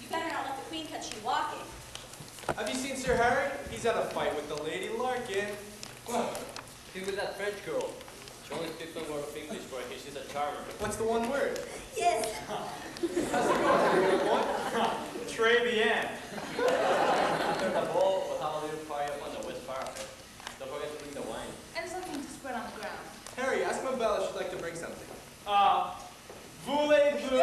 You better not let the queen catch you walking. Have you seen Sir Harry? He's had a fight with the Lady Larkin. Well, he's with that French girl. She only speaks one word of English, but she's a charmer. What's the one word? Yes. Très bien. After the ball, we'll have a little party up on the west parapet. Don't forget to bring the wine. And something to spread on the ground. Harry, ask Mabel if she'd like to bring something. Voulez-vous?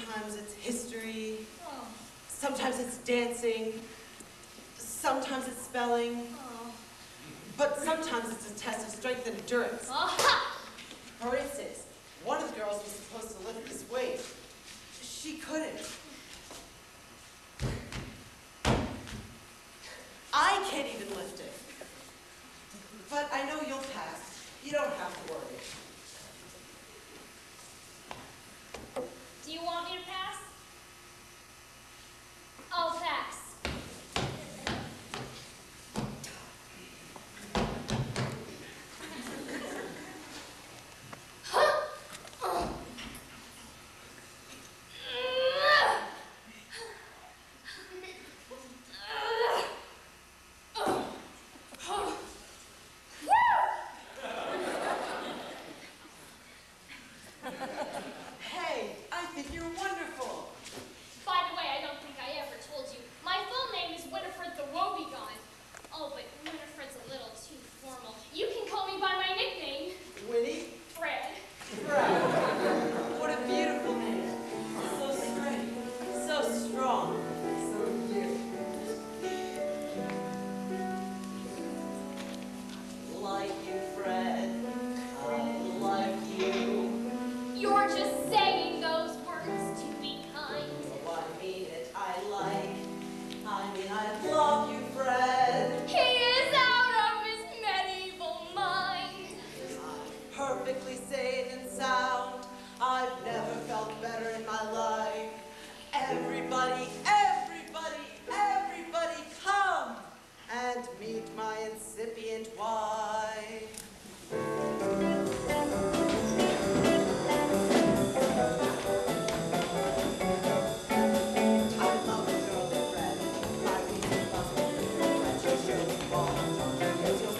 Sometimes it's history. Oh. Sometimes it's dancing. Sometimes it's spelling. Oh. But sometimes it's a test of strength and endurance. Aha! For instance, one of the girls was supposed to lift this weight. She couldn't. I can't even lift it. But I know you'll pass. You don't have to worry. Do you want me to pass? I'll pass. Hey, I think you're wonderful. By the way, I don't think I ever told you. My full name is Winifred the Woebegone. Oh, but Winifred's a little too formal. You can call me by my nickname, Winnie? Fred. Fred. What a beautiful name. So straight, so strong, so cute. Like you, Fred. I like you. You're just saying those words to be kind. Oh, I mean it. I love you, Fred. He is out of his medieval mind. I'm perfectly sane and sound. I've never felt better in my life. Everybody, everybody, everybody come and meet my incipient wife.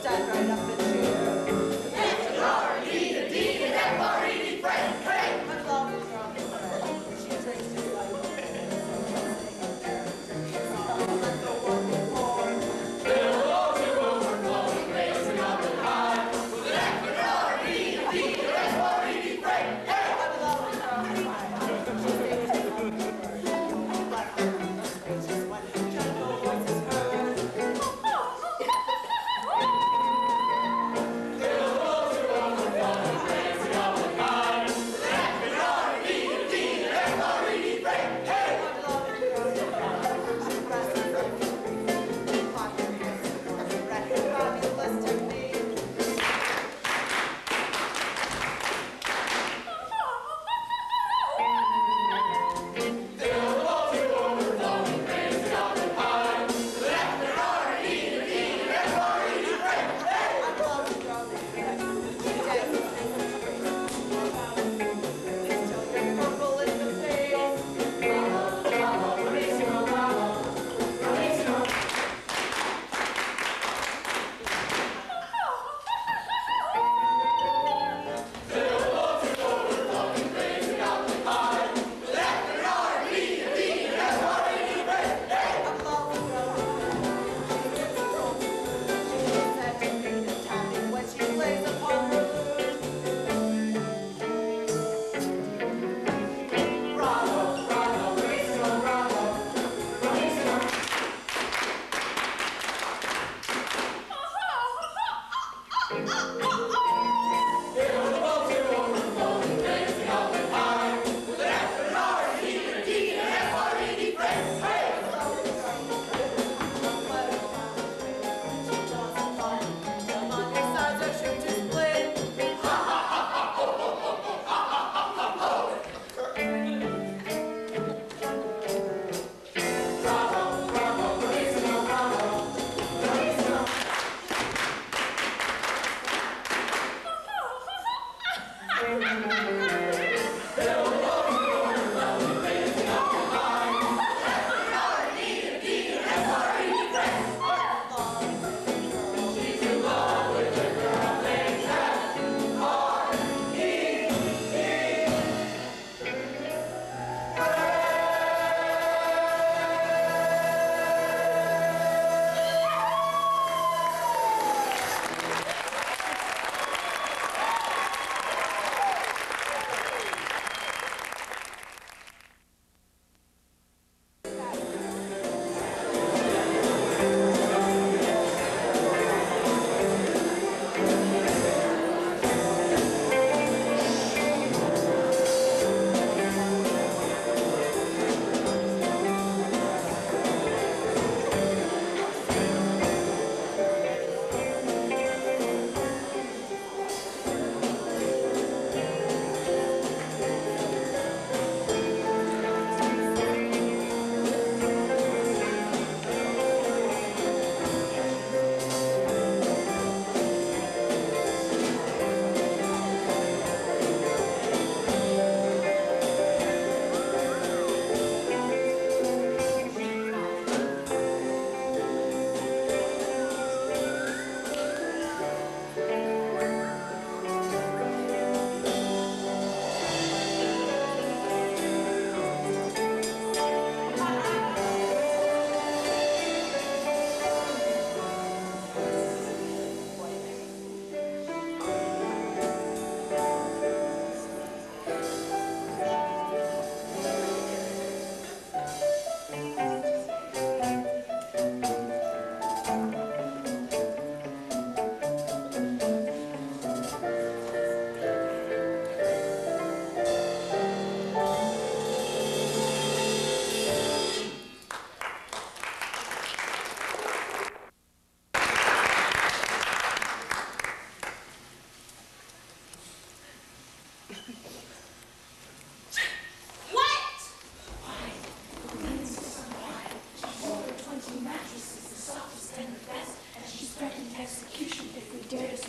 Stand right up and cheer. F-R-E, the D, and F-R-E, Fred, Fred. My love is from the Fred. She drinks just like a let the one before. Hello to overflowing, raising up and high. With an F-R-E, the D, and F-R-E, Fred, Fred. My love is from the Fred. She sings just like a bird. Black bird, just when gentle voice is heard.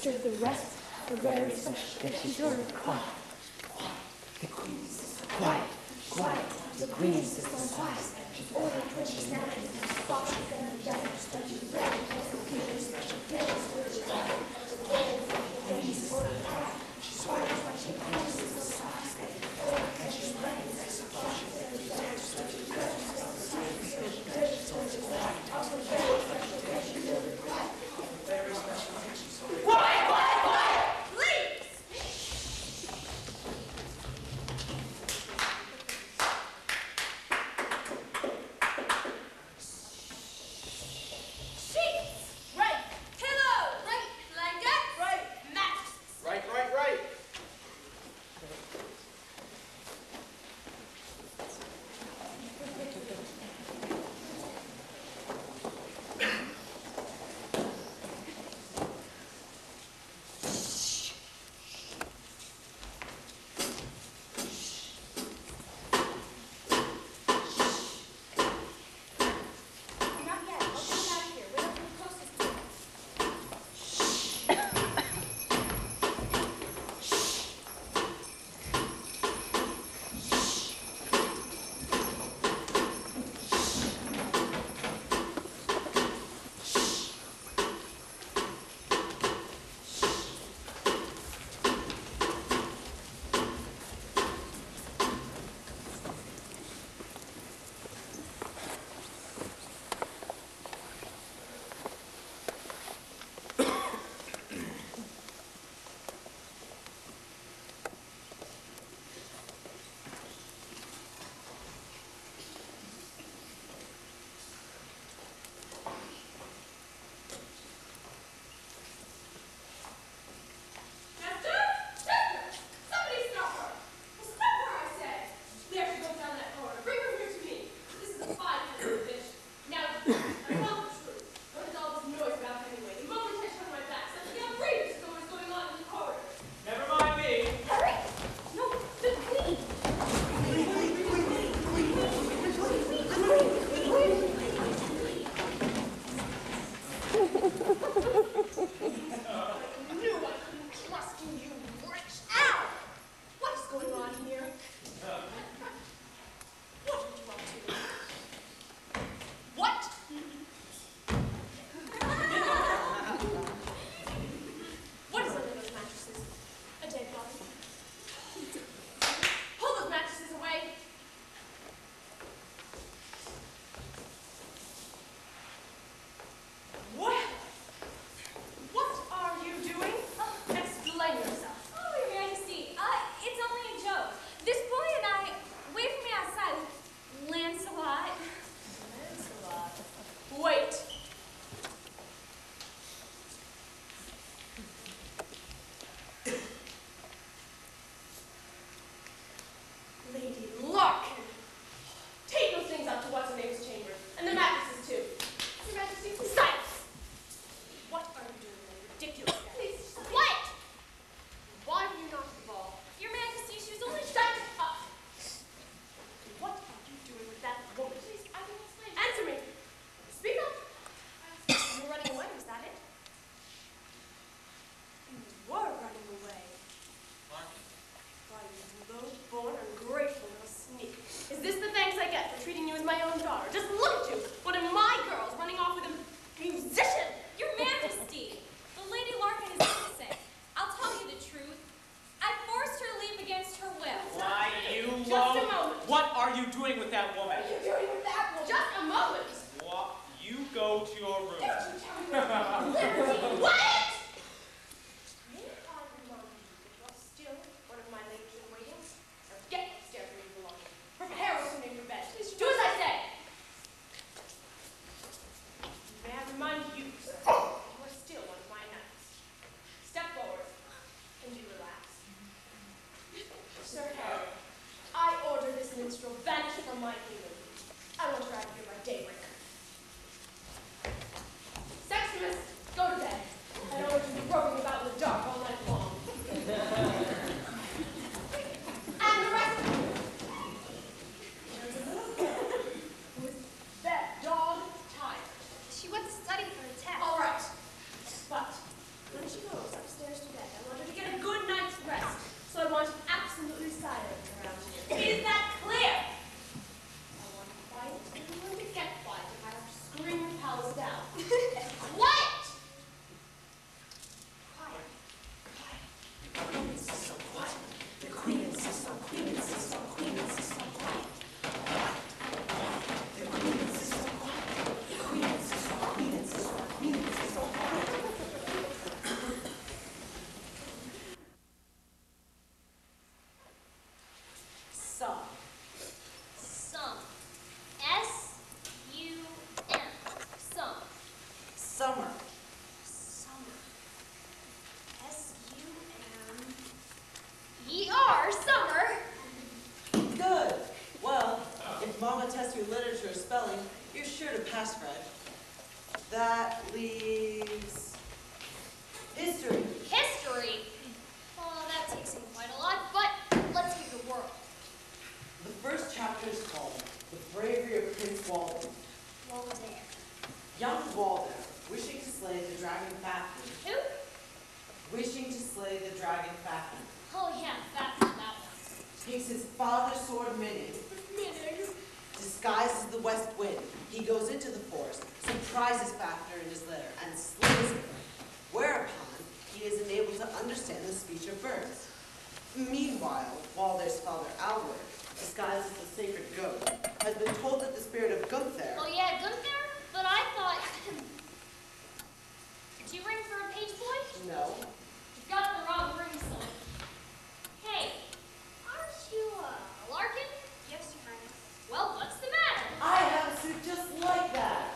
disturb the rest. A very special dish is your quiet. The queen is quiet, quiet. The queen is quiet. She's ordered 20 snacks, boxes and diapers, but she's ready for some people special dishes. She's quiet. She's ordered quiet. She's ordered 20 pieces of sauce. And she's ready for some dishes. dragon Fafnir. Who? Wishing to slay the dragon Fafnir. Oh yeah, that's that one. Takes his father's sword Minnie. Disguised as the west wind, he goes into the forest, surprises Fafnir in his lair, and slays him. Whereupon, he is enabled to understand the speech of birds. Meanwhile, Walder's father Albert, disguised as the sacred goat, has been told that the spirit of Gunther. Oh yeah, Gunther? But I thought... Did you ring for a page boy? No. You've got the wrong ring, son. Hey, aren't you, Larkin? Yes, Your Highness. Well, what's the matter? I have a suit just like that.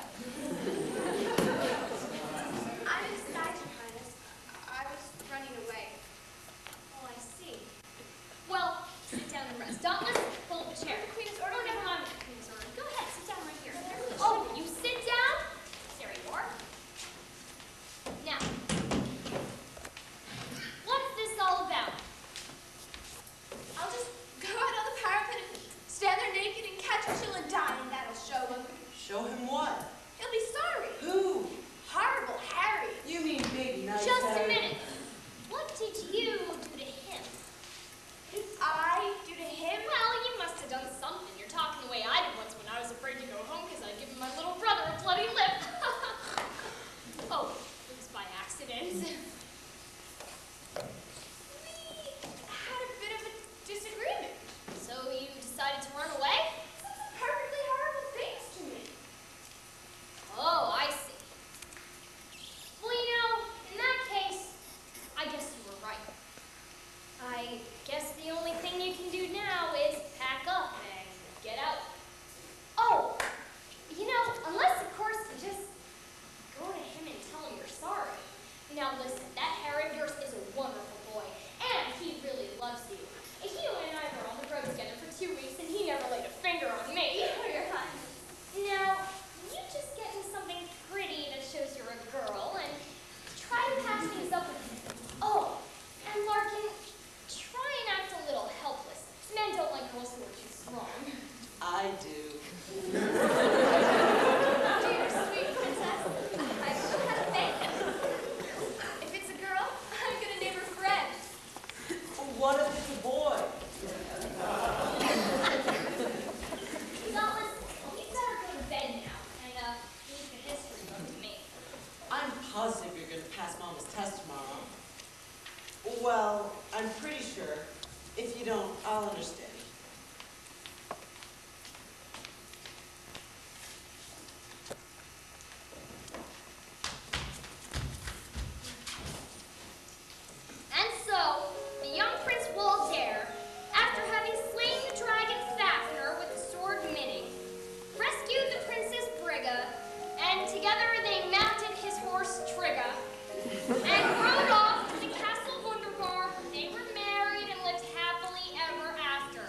I'm in disguise, Your Highness. I was running away. Oh, I see. Well, sit down and rest. Dauntless, pull up a chair. Queen's order. Oh, never mind the Queen's order. Go ahead, sit down right here. Oh, you sit down? There you are. Now, what's this all about? I'll just go out on the parapet and stand there naked and catch a chill and die, and that'll show him. Show him what? He'll be sorry. Who? Horrible Harry. You mean big, nice Just a Harry? minute. What did you do to him? Did I do to him? Well, you must have done something. You're talking the way I did once when I was afraid to go home because I'd given my little brother a bloody lip. Oh, it was by accident. We had a bit of a disagreement. So you decided to run away? Some perfectly horrible things to me. Oh, I see. Well, you know, in that case, I guess you were right. I guess the only thing you can do now is pack up and get out. Oh, you know, unless, of course, you just go to him and tell him you're sorry. Now listen, that Harry of yours is a wonderful boy, and he really loves you. You and I were on the road together for 2 weeks, and he never laid a finger on me. Oh, Your Highness. Now, you just get me something pretty that shows you're a girl, and try to patch things up with him. Oh, and Larkin, try and act a little helpless. Men don't like girls who are too strong. I do. Dear sweet princess, I don't know how to thank you. If it's a girl, I'm gonna name her Fred. What if it's a boy? Dauntless, you better go to bed now and leave the history book to me. I'm positive you're going to pass Mama's test tomorrow. Well, I'm pretty sure. If you don't, I'll understand. And so, the young Prince Walder, after having slain the dragon Fafnir with the sword Minnie, rescued the Princess Brigga, and together they mounted his horse Trigga, and rode off to the castle Wunderbar. They were married and lived happily ever after.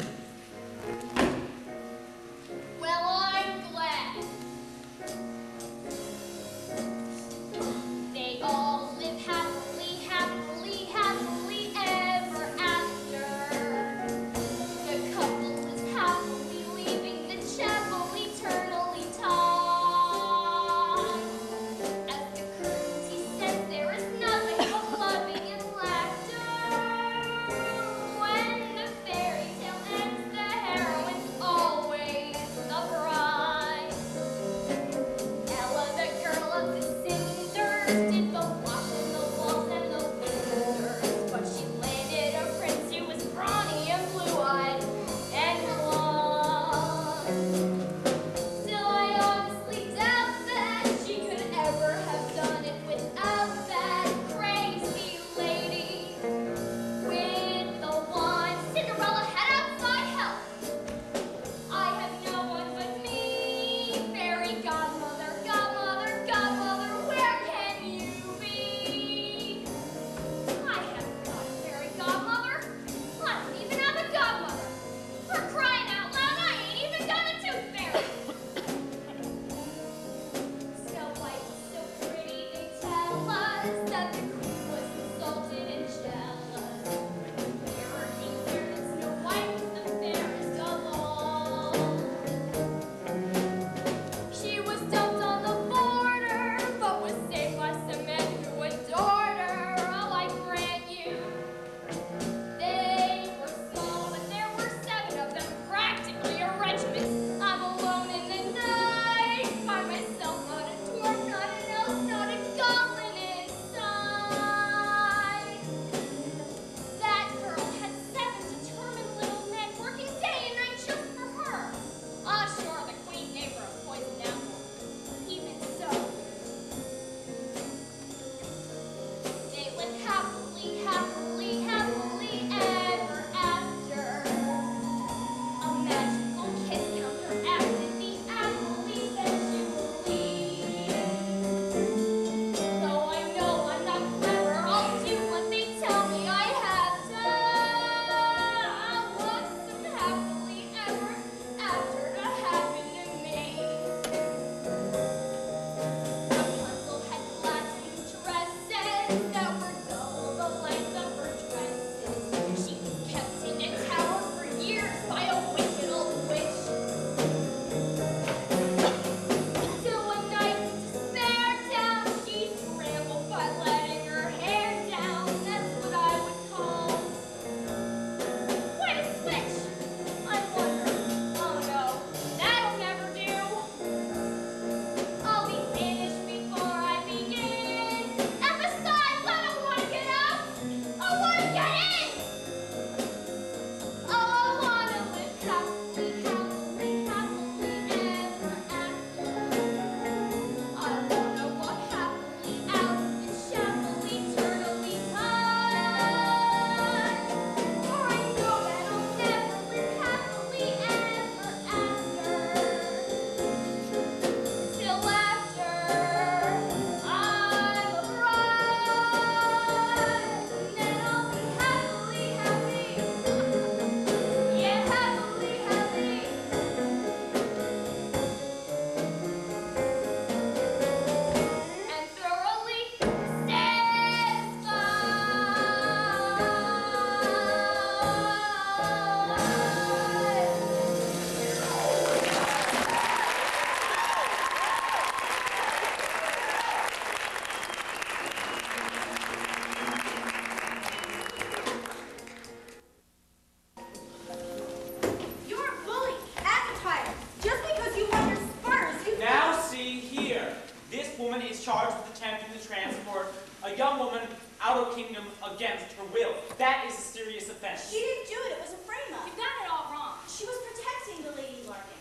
a young woman out of kingdom against her will. That is a serious offense. She didn't do it. It was a frame-up. You got it all wrong. She was protecting the Lady Larkin.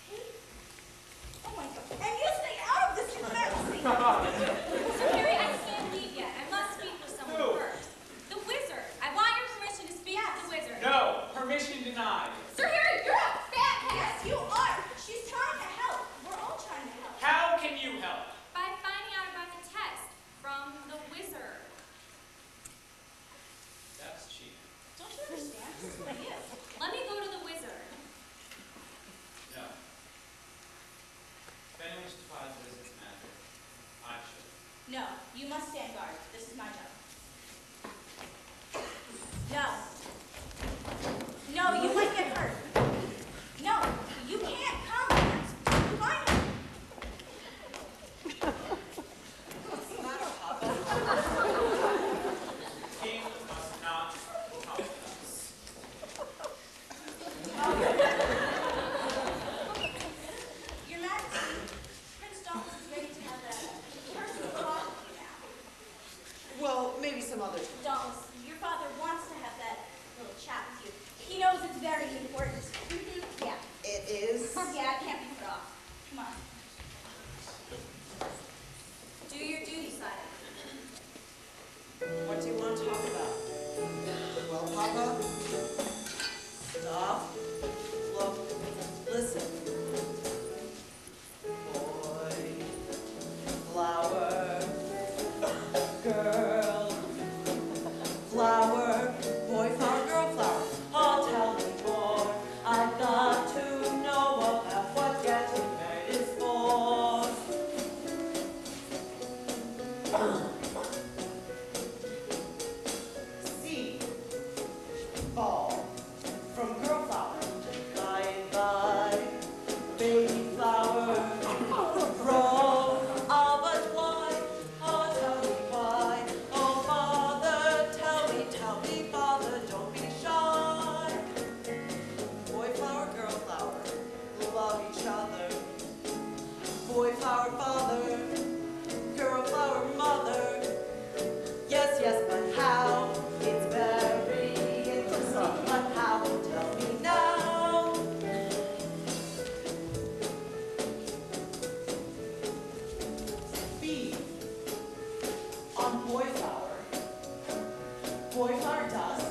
Hey? Oh my God. And you stay out of this embarrassing. Sir Harry, I can't leave yet. I must speak with someone Who? first. The wizard. I want your permission to speak with the wizard. No, permission denied. Sir Harry, you're a fat Yes, you are. She's trying to help. We're all trying to help. How can you help? by finding out about the test from the wizard. That's cheap. Don't you understand? This is for you. Let me go to the wizard. No. If anyone should try the wizard's magic, I should. No, you must stand guard. This is my job. No. No, you might get hurt. No, you can't come. That's fine. What's the matter, Papa? King must not come with us. Your Majesty, Prince Donald is ready to have that personal talk with you now. Well, maybe some other time. Donald, your father wants to have that little chat with you. He knows it's very important. Yeah. It is. Yeah, it can't be put off. Come on. Do your duty, sire. What do you want to talk about? Well, Papa, stop. Look, listen. Boy, flower, girl, flower, boy, flower, girl, flower. I'll tell you more. I've got to know about what getting married is for. Seed, fall, from girl flower, by and by, baby flower, grow, all but why, oh tell me why, oh father, tell me, father, don't be shy. Boy flower, girl flower, love each other, boy flower, father, girl flower, mother. Yes, yes, but how? It's very interesting, but how? Tell me now. Bee on boy flower. Boy flower dust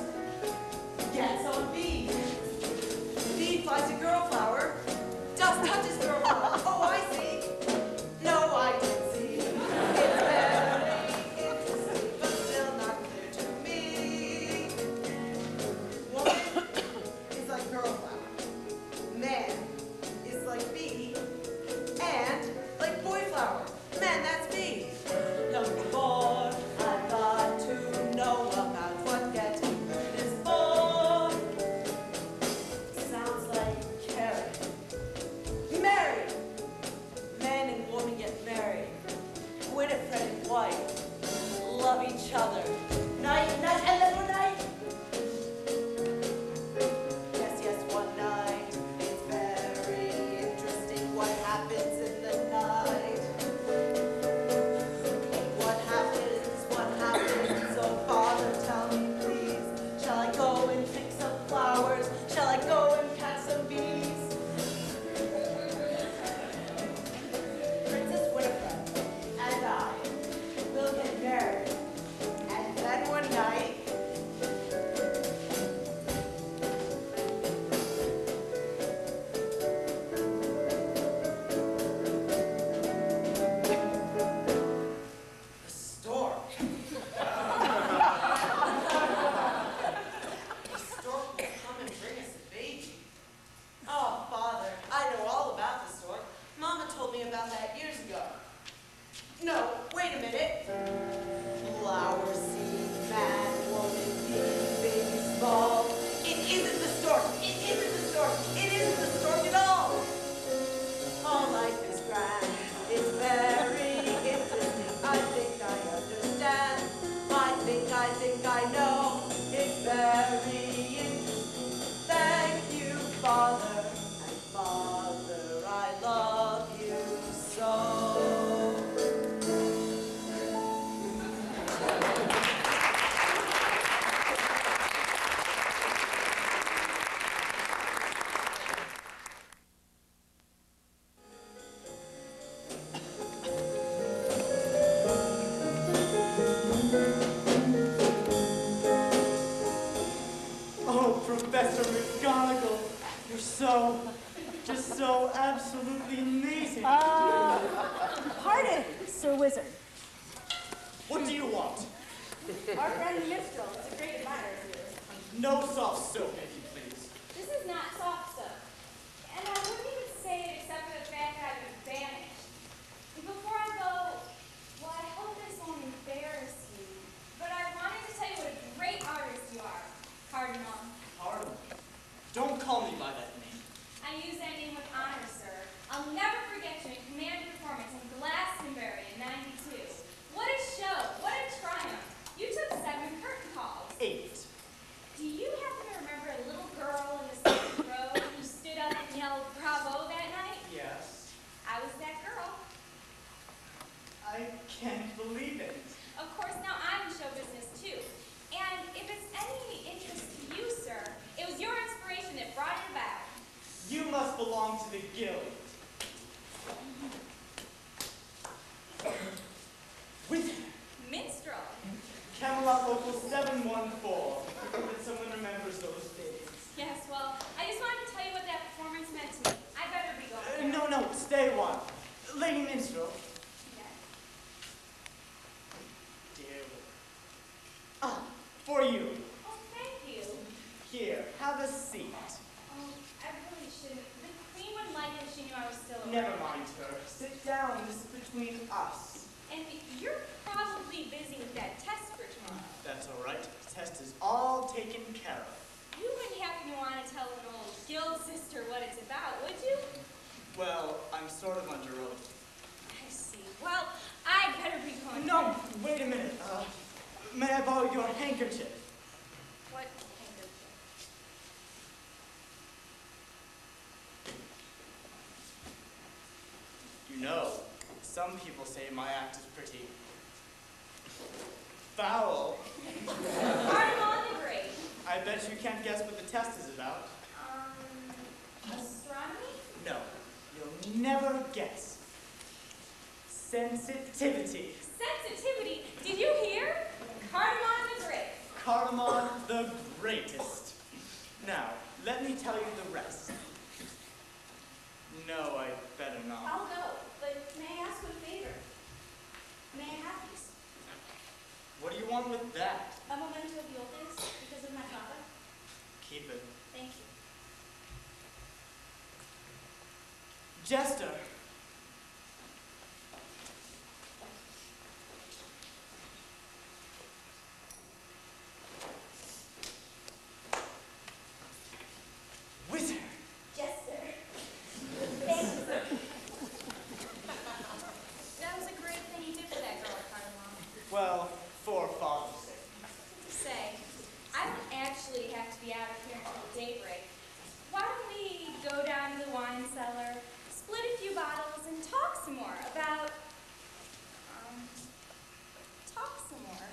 gets on bee. Bee flies to girl flower. Dust touches girl flower. Oh, I see. No, I didn't see. It's very interesting, but still not clear to me. Woman is like girl flower. Man is like bee. And like boy flower. Man, that's me. Number 4, I've got to know about what getting married is for. Sounds like Carrie. Married. Man and woman get married. Winifred and wife love each other. Night, night, and then one night. Yes, yes, one night. It's very interesting what happens in the night. What happens? Oh, father, tell me, please. Shall I go and pick some flowers? Shall I go and catch some bees? Princess Winifred and I will get married. And then one night, the stork. The stork will come and bring us a baby. Oh, Father, I know all about the stork. Mama told me about that years ago. No, wait a minute. just so absolutely amazing. Pardon, Sir Wizard. What do you want? Our friend the minstrel is a great admirer of yours. No soft soap, if you please. This is not soft soap. And I wouldn't even say it except for the fact that I've been banished. Before I go, well, I hope this won't embarrass you, but I wanted to tell you what a great artist you are, Cardinal. Pardon me. Don't call me by that name. I use that name with honor, sir. I'll never forget you in command performance in Glastonbury in '92. What a show! What a triumph! You took 7 curtain calls. 8. Do you happen to remember a little girl in the second row who stood up and yelled bravo that night? Yes. I was that girl. I can't believe it. Of course, now I'm in show business too. And if it's any interest to you, sir, it was your inspiration that brought it about. You must belong to the guild. Wizard. Minstrel. Camelot Local 714. That someone remembers those days. Yes, well, I just wanted to tell you what that performance meant to me. I better be going. No, stay a while. Lady Minstrel. Yes. Dear. For you. Oh, thank you. Here, have a seat. Oh, I really shouldn't. The queen wouldn't like it if she knew I was still around. Never mind her. Sit down. This is between us. And you're probably busy with that test for tomorrow. That's all right. The test is all taken care of. You wouldn't happen to want to tell an old guild sister what it's about, would you? Well, I'm sort of under oath. I see. Well, I'd better be going. No, wait a minute. May I borrow your handkerchief? What handkerchief? You know, some people say my act is pretty foul. Cardinal the Great. I bet you can't guess what the test is about. Astronomy? No, you'll never guess. Sensitivity. Sensitivity? Did you hear? Cardamom the Great. Cardamom the greatest. Now, let me tell you the rest. No, I better not. I'll go, but may I ask you a favor? May I have these? What do you want with that? A memento of the old days, because of my father. Keep it. Thank you. Jester. Wizard. Jester. Thank you, sir. That was a great thing you did for that girl, Cardamom. Well, for father's sake. Say, I don't actually have to be out of here until daybreak. Why don't we go down to the wine cellar, split a few bottles, and talk some more about, talk some more.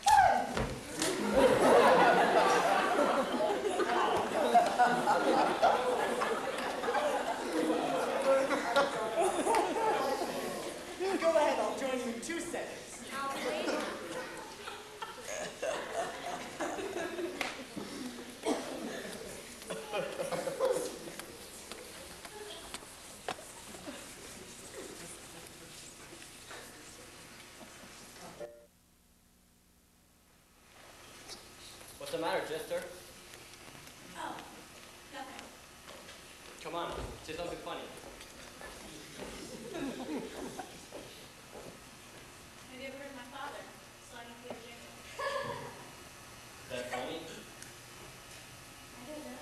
Go ahead, I'll join you in 2 seconds. I'll wait. What's the matter, Jester? Oh, nothing. Come on, say something funny. Have you ever heard my father sliding through a jingle? Is that funny? I don't know.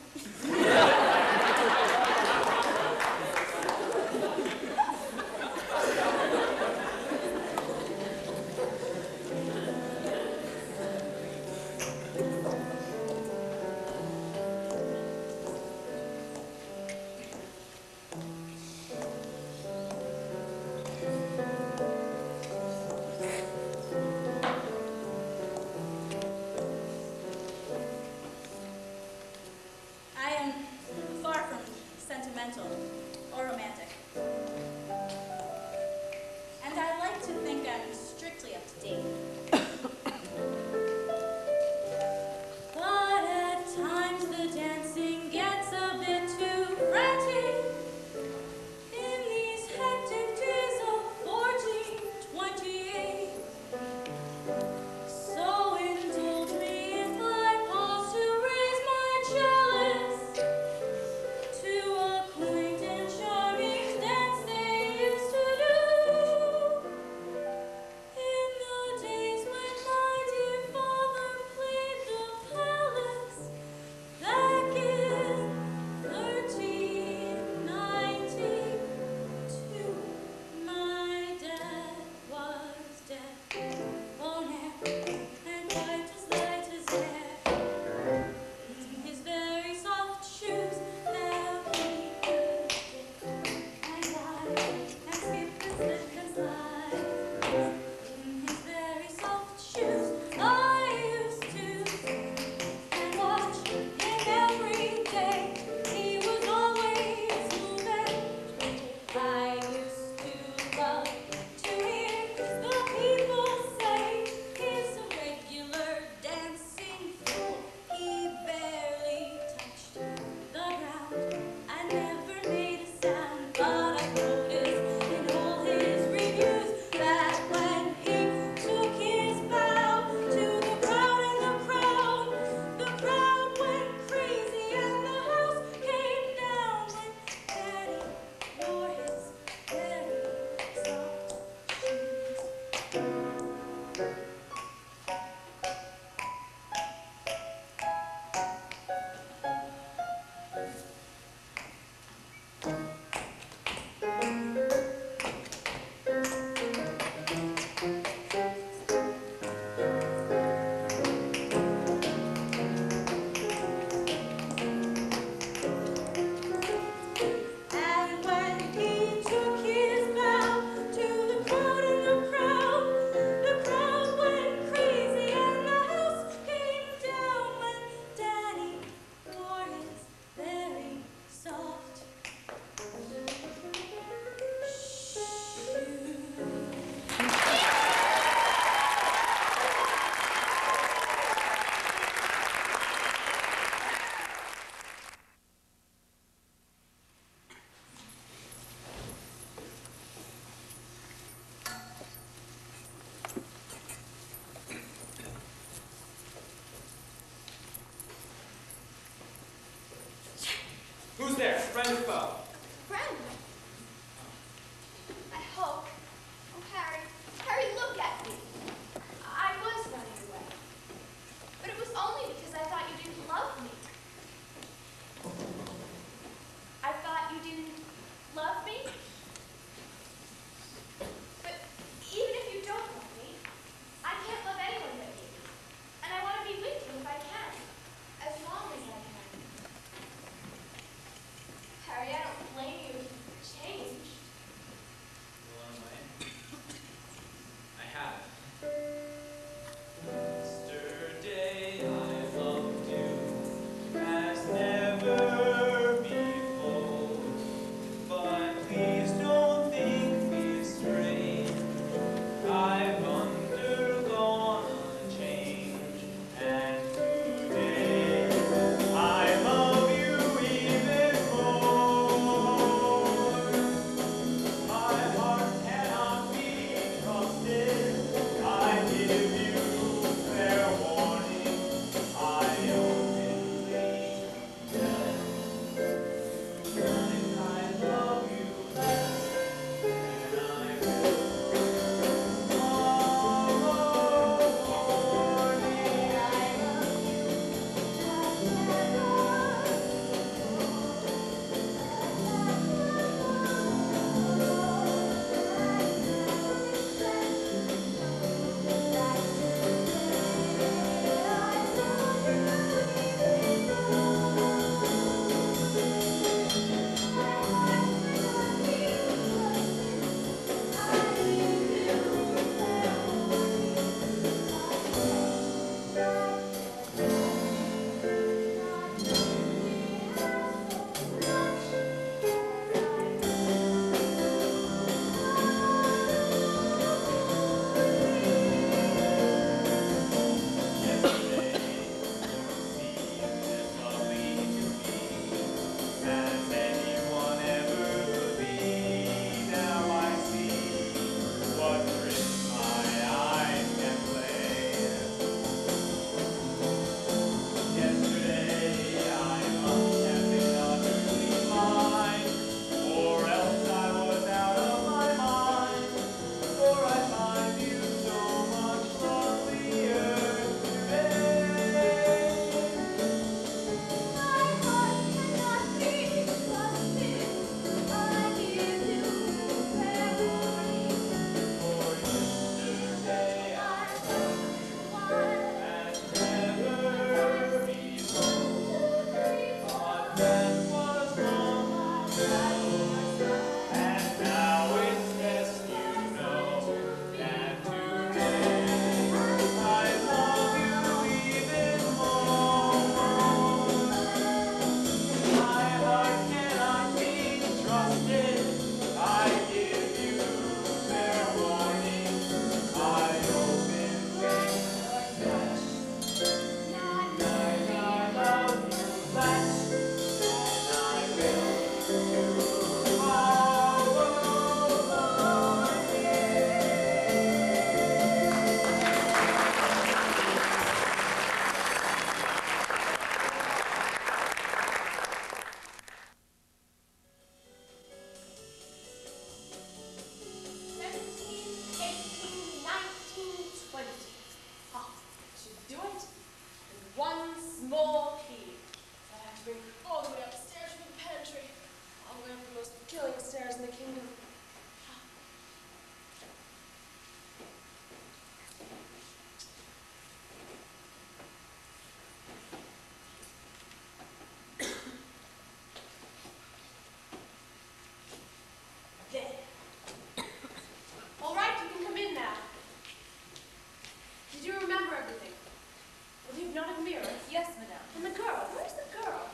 Leave not a mirror. Yes, madame. And the girl, where's the girl?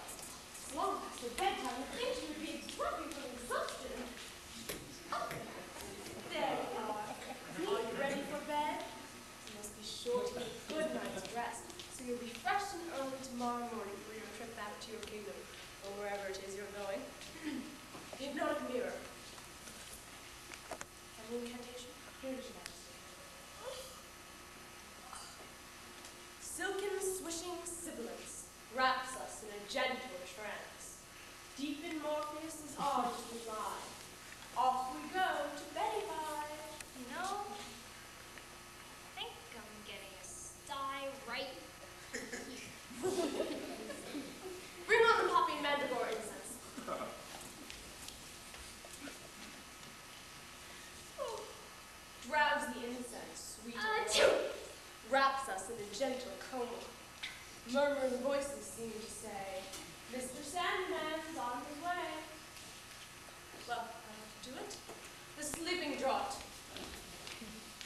It's long past her bedtime. You'd think she would be dropping from exhaustion. Oh, there you are. Are you ready for bed? You must be sure to get a good night's rest, so you'll be fresh and early tomorrow morning for your trip back to your kingdom, or wherever it is you're going. The hypnotic mirror. An incantation? Here is your majesty. Silken swishing sibilance wraps us in a gentle trance. Deep in Morpheus's arms we lie. Off we go to Betty Pie. You know, I think I'm getting a sty right here. Bring on the poppy and mandragora incense. Drowsy incense, sweet aroma, wraps us in a gentle coma. Murmuring voices seem to say, Mr. Sandman's on his way. Well, I have to do it. The sleeping draught.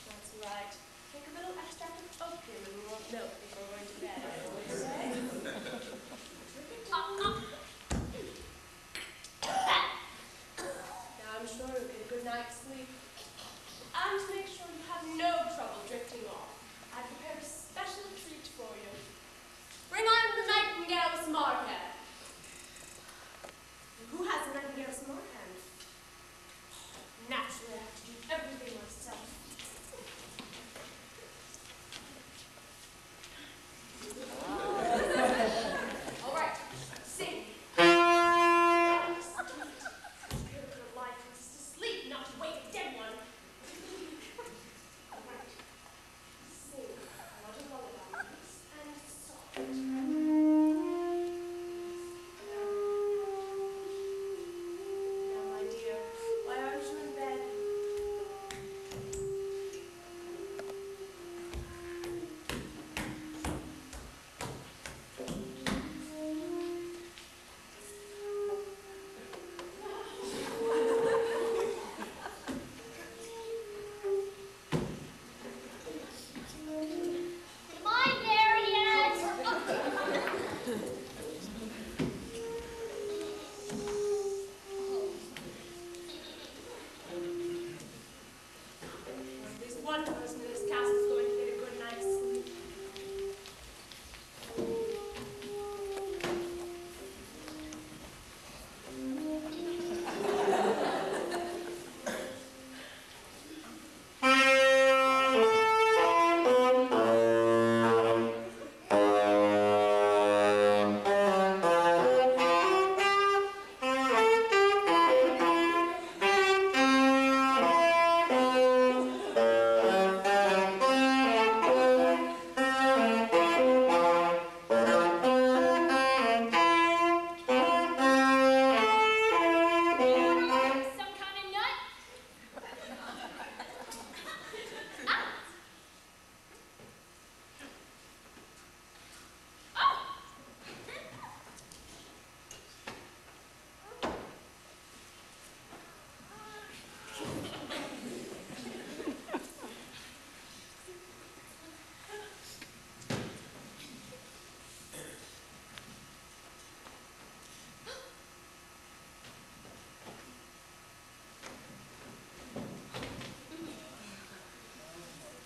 That's right. Take a little extract of opium and warm milk before going to bed, I always say. Now I'm sure you'll get a good night's sleep. And to make sure you have no trouble drifting off, I prepared a special treat for you. Bring on the nightingale smart hand. Who has a nightingale smart hand? Naturally, I have to do everything myself. All right, sing. Life is to sleep, not to wake a dead one. All right, sing. I want a lullaby, and soft. Now, my dear, why aren't you in bed? Am I there yet? At least one person in this castle is going to get a good night's sleep. Some kind of nut?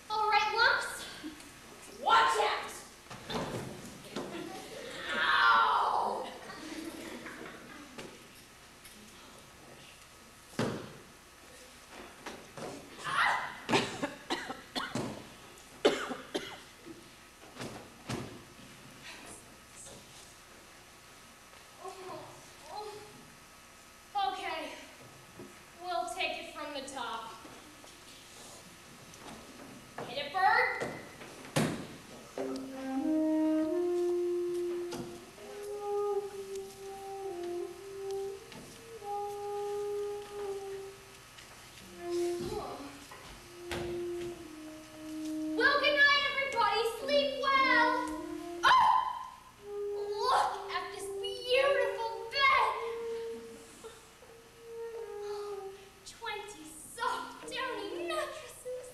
All right, lumps. Watch out! Ow! Okay, we'll take it from the top. Hit it, bird. Well, good night, everybody. Sleep well. Oh! Look at this beautiful bed. 20 soft, downy mattresses.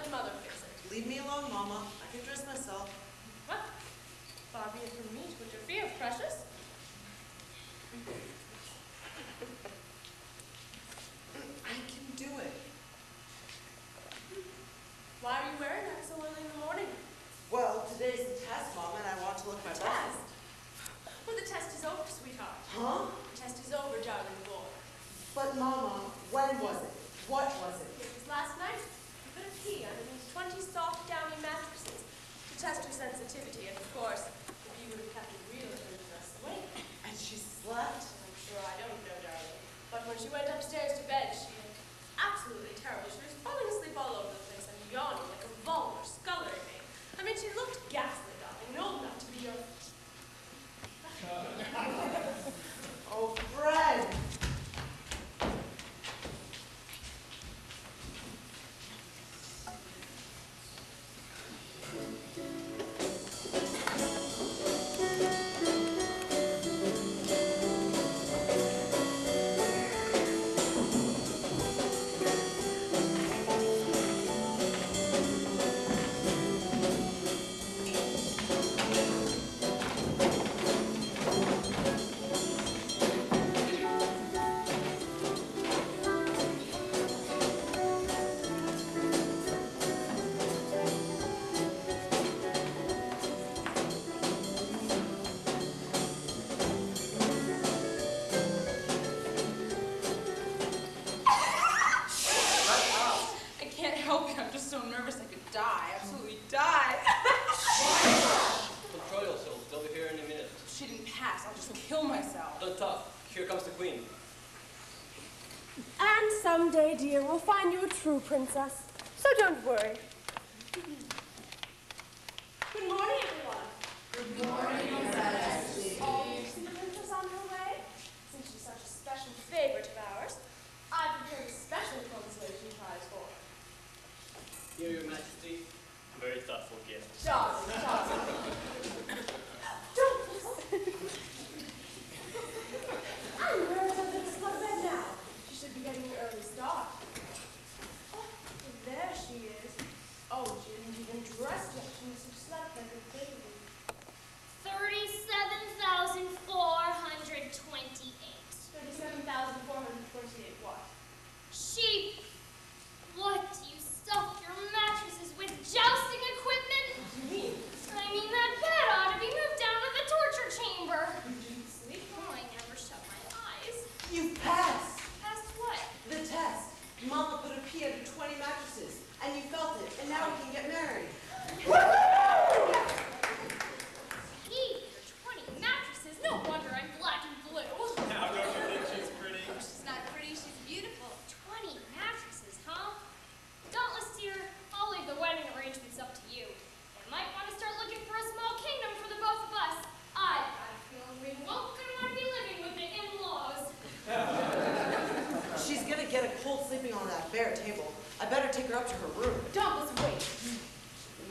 let Mother fix it. Leave me alone, Mama. I can dress myself. What? Far be it from me to interfere, precious. I can do it. Why are you wearing that so early in the morning? Well, today's the test, Mama, and I want to look my Test? best. Well, the test is over, sweetheart. Huh? The test is over, darling boy. But, Mama, when was it? What was it? It was last night. You put a pea underneath 20 soft, downy mattresses to test her sensitivity, and of course, if you would have kept it real, it would have dressed away. And she slept? I'm sure I don't know, darling. But when she went upstairs to bed, she looked absolutely terrible. She was falling asleep all over the place and yawning like a vulgar, scullery maid. I mean, she looked ghastly, darling, and old enough to be your... Oh, Fred! Someday, dear, we'll find you a true princess. So don't worry. Good morning, everyone. Good morning, Your Majesty. Oh, you see the princess on her way? Since she's such a special favorite of ours, I prepared a special consolation prize for her. Here, Your Majesty. A very thoughtful gift. Darling, darling. Don't listen. I'm nervous of this club bed now. She should be getting an early start. Oh, there she is. Oh, she isn't even dressed yet. She must have slept like a baby. 37,428. 37,428 what? Sheep. What do you stuff your mattresses with? Jousting equipment? What do you mean? I mean, that bed ought to be moved down to the torture chamber. You didn't sleep? Oh, I never shut my eyes. You passed! Past what? The test. Mama put a pea under 20 mattresses, and you felt it, and now we can get married. Pea under 20 mattresses? No wonder I'm black and blue. Now, don't you think she's pretty? She's not pretty, she's beautiful. 20 mattresses, huh? Dauntless dear, I'll leave the wedding arrangements up to you. You might want to start looking for a small kingdom for the both of us. I've got a feeling we won't want to be living with the in-laws. She's gonna get a cold sleeping on that bare table. I better take her up to her room. Dauntless, wait.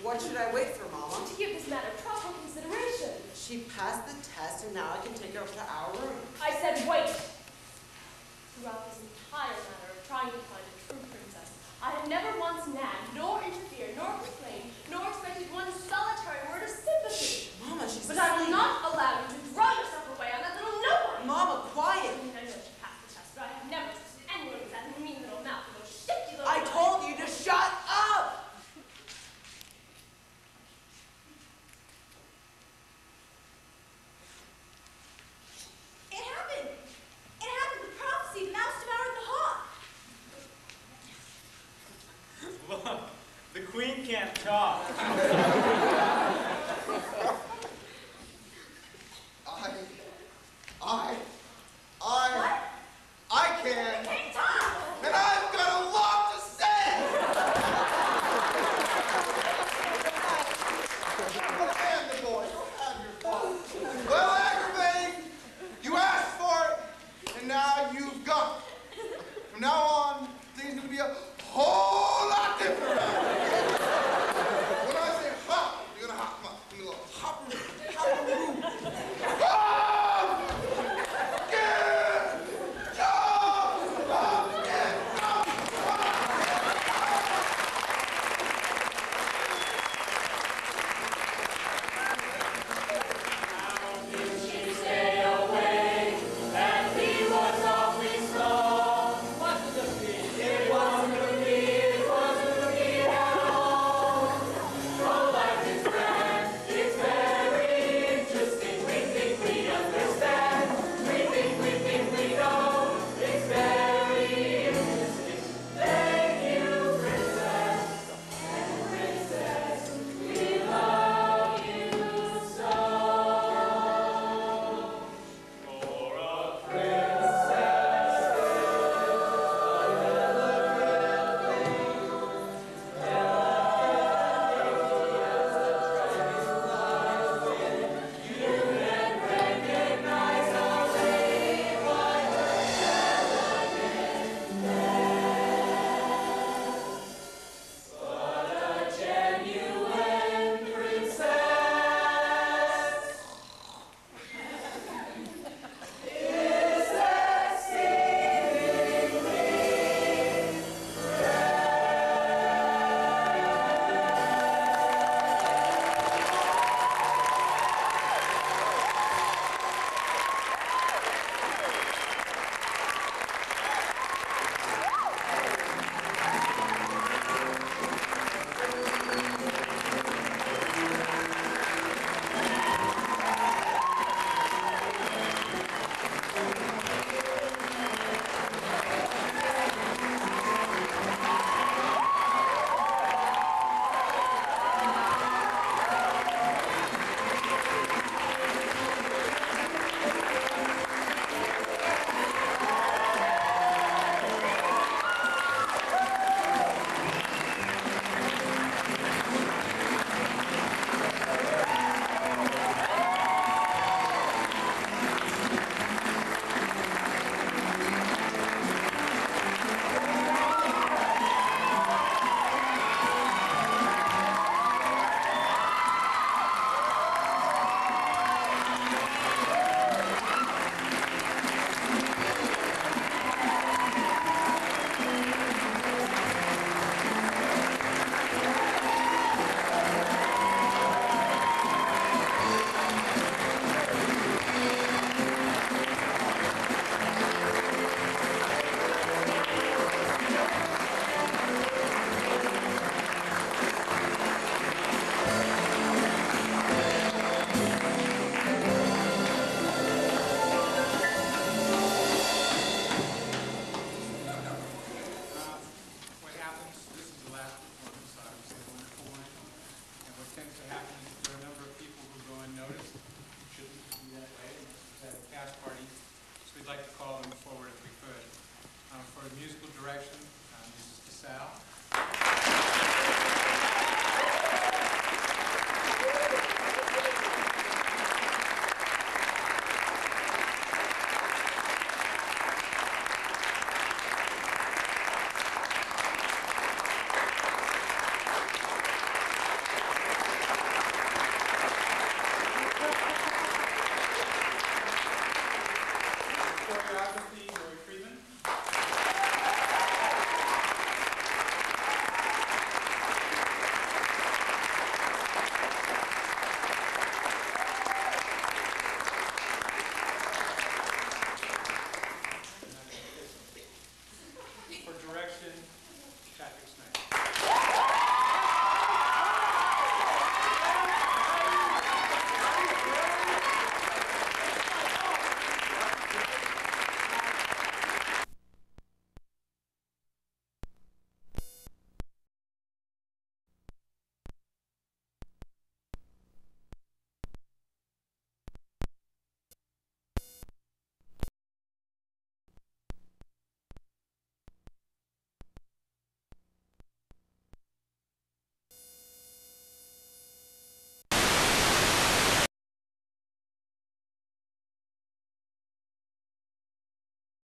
What should I wait for, Mama? To give this matter proper consideration. She passed the test, and now I can take her up to our room. I said wait. Throughout this entire matter of trying to find a true princess, I have never once nagged, nor interfered, nor complained, nor expected one solitary word of sympathy. Mama, she's But I will asleep. not allow you to throw yourself away on that little nobody. Mama, quiet. I mean, I know she passed the test, but I have never trusted anyone with that mean little mouth and those shifty little I eyes. told you to shut up! It happened. It happened. The prophecy. The mouse devoured the hawk. Look, the queen can't talk.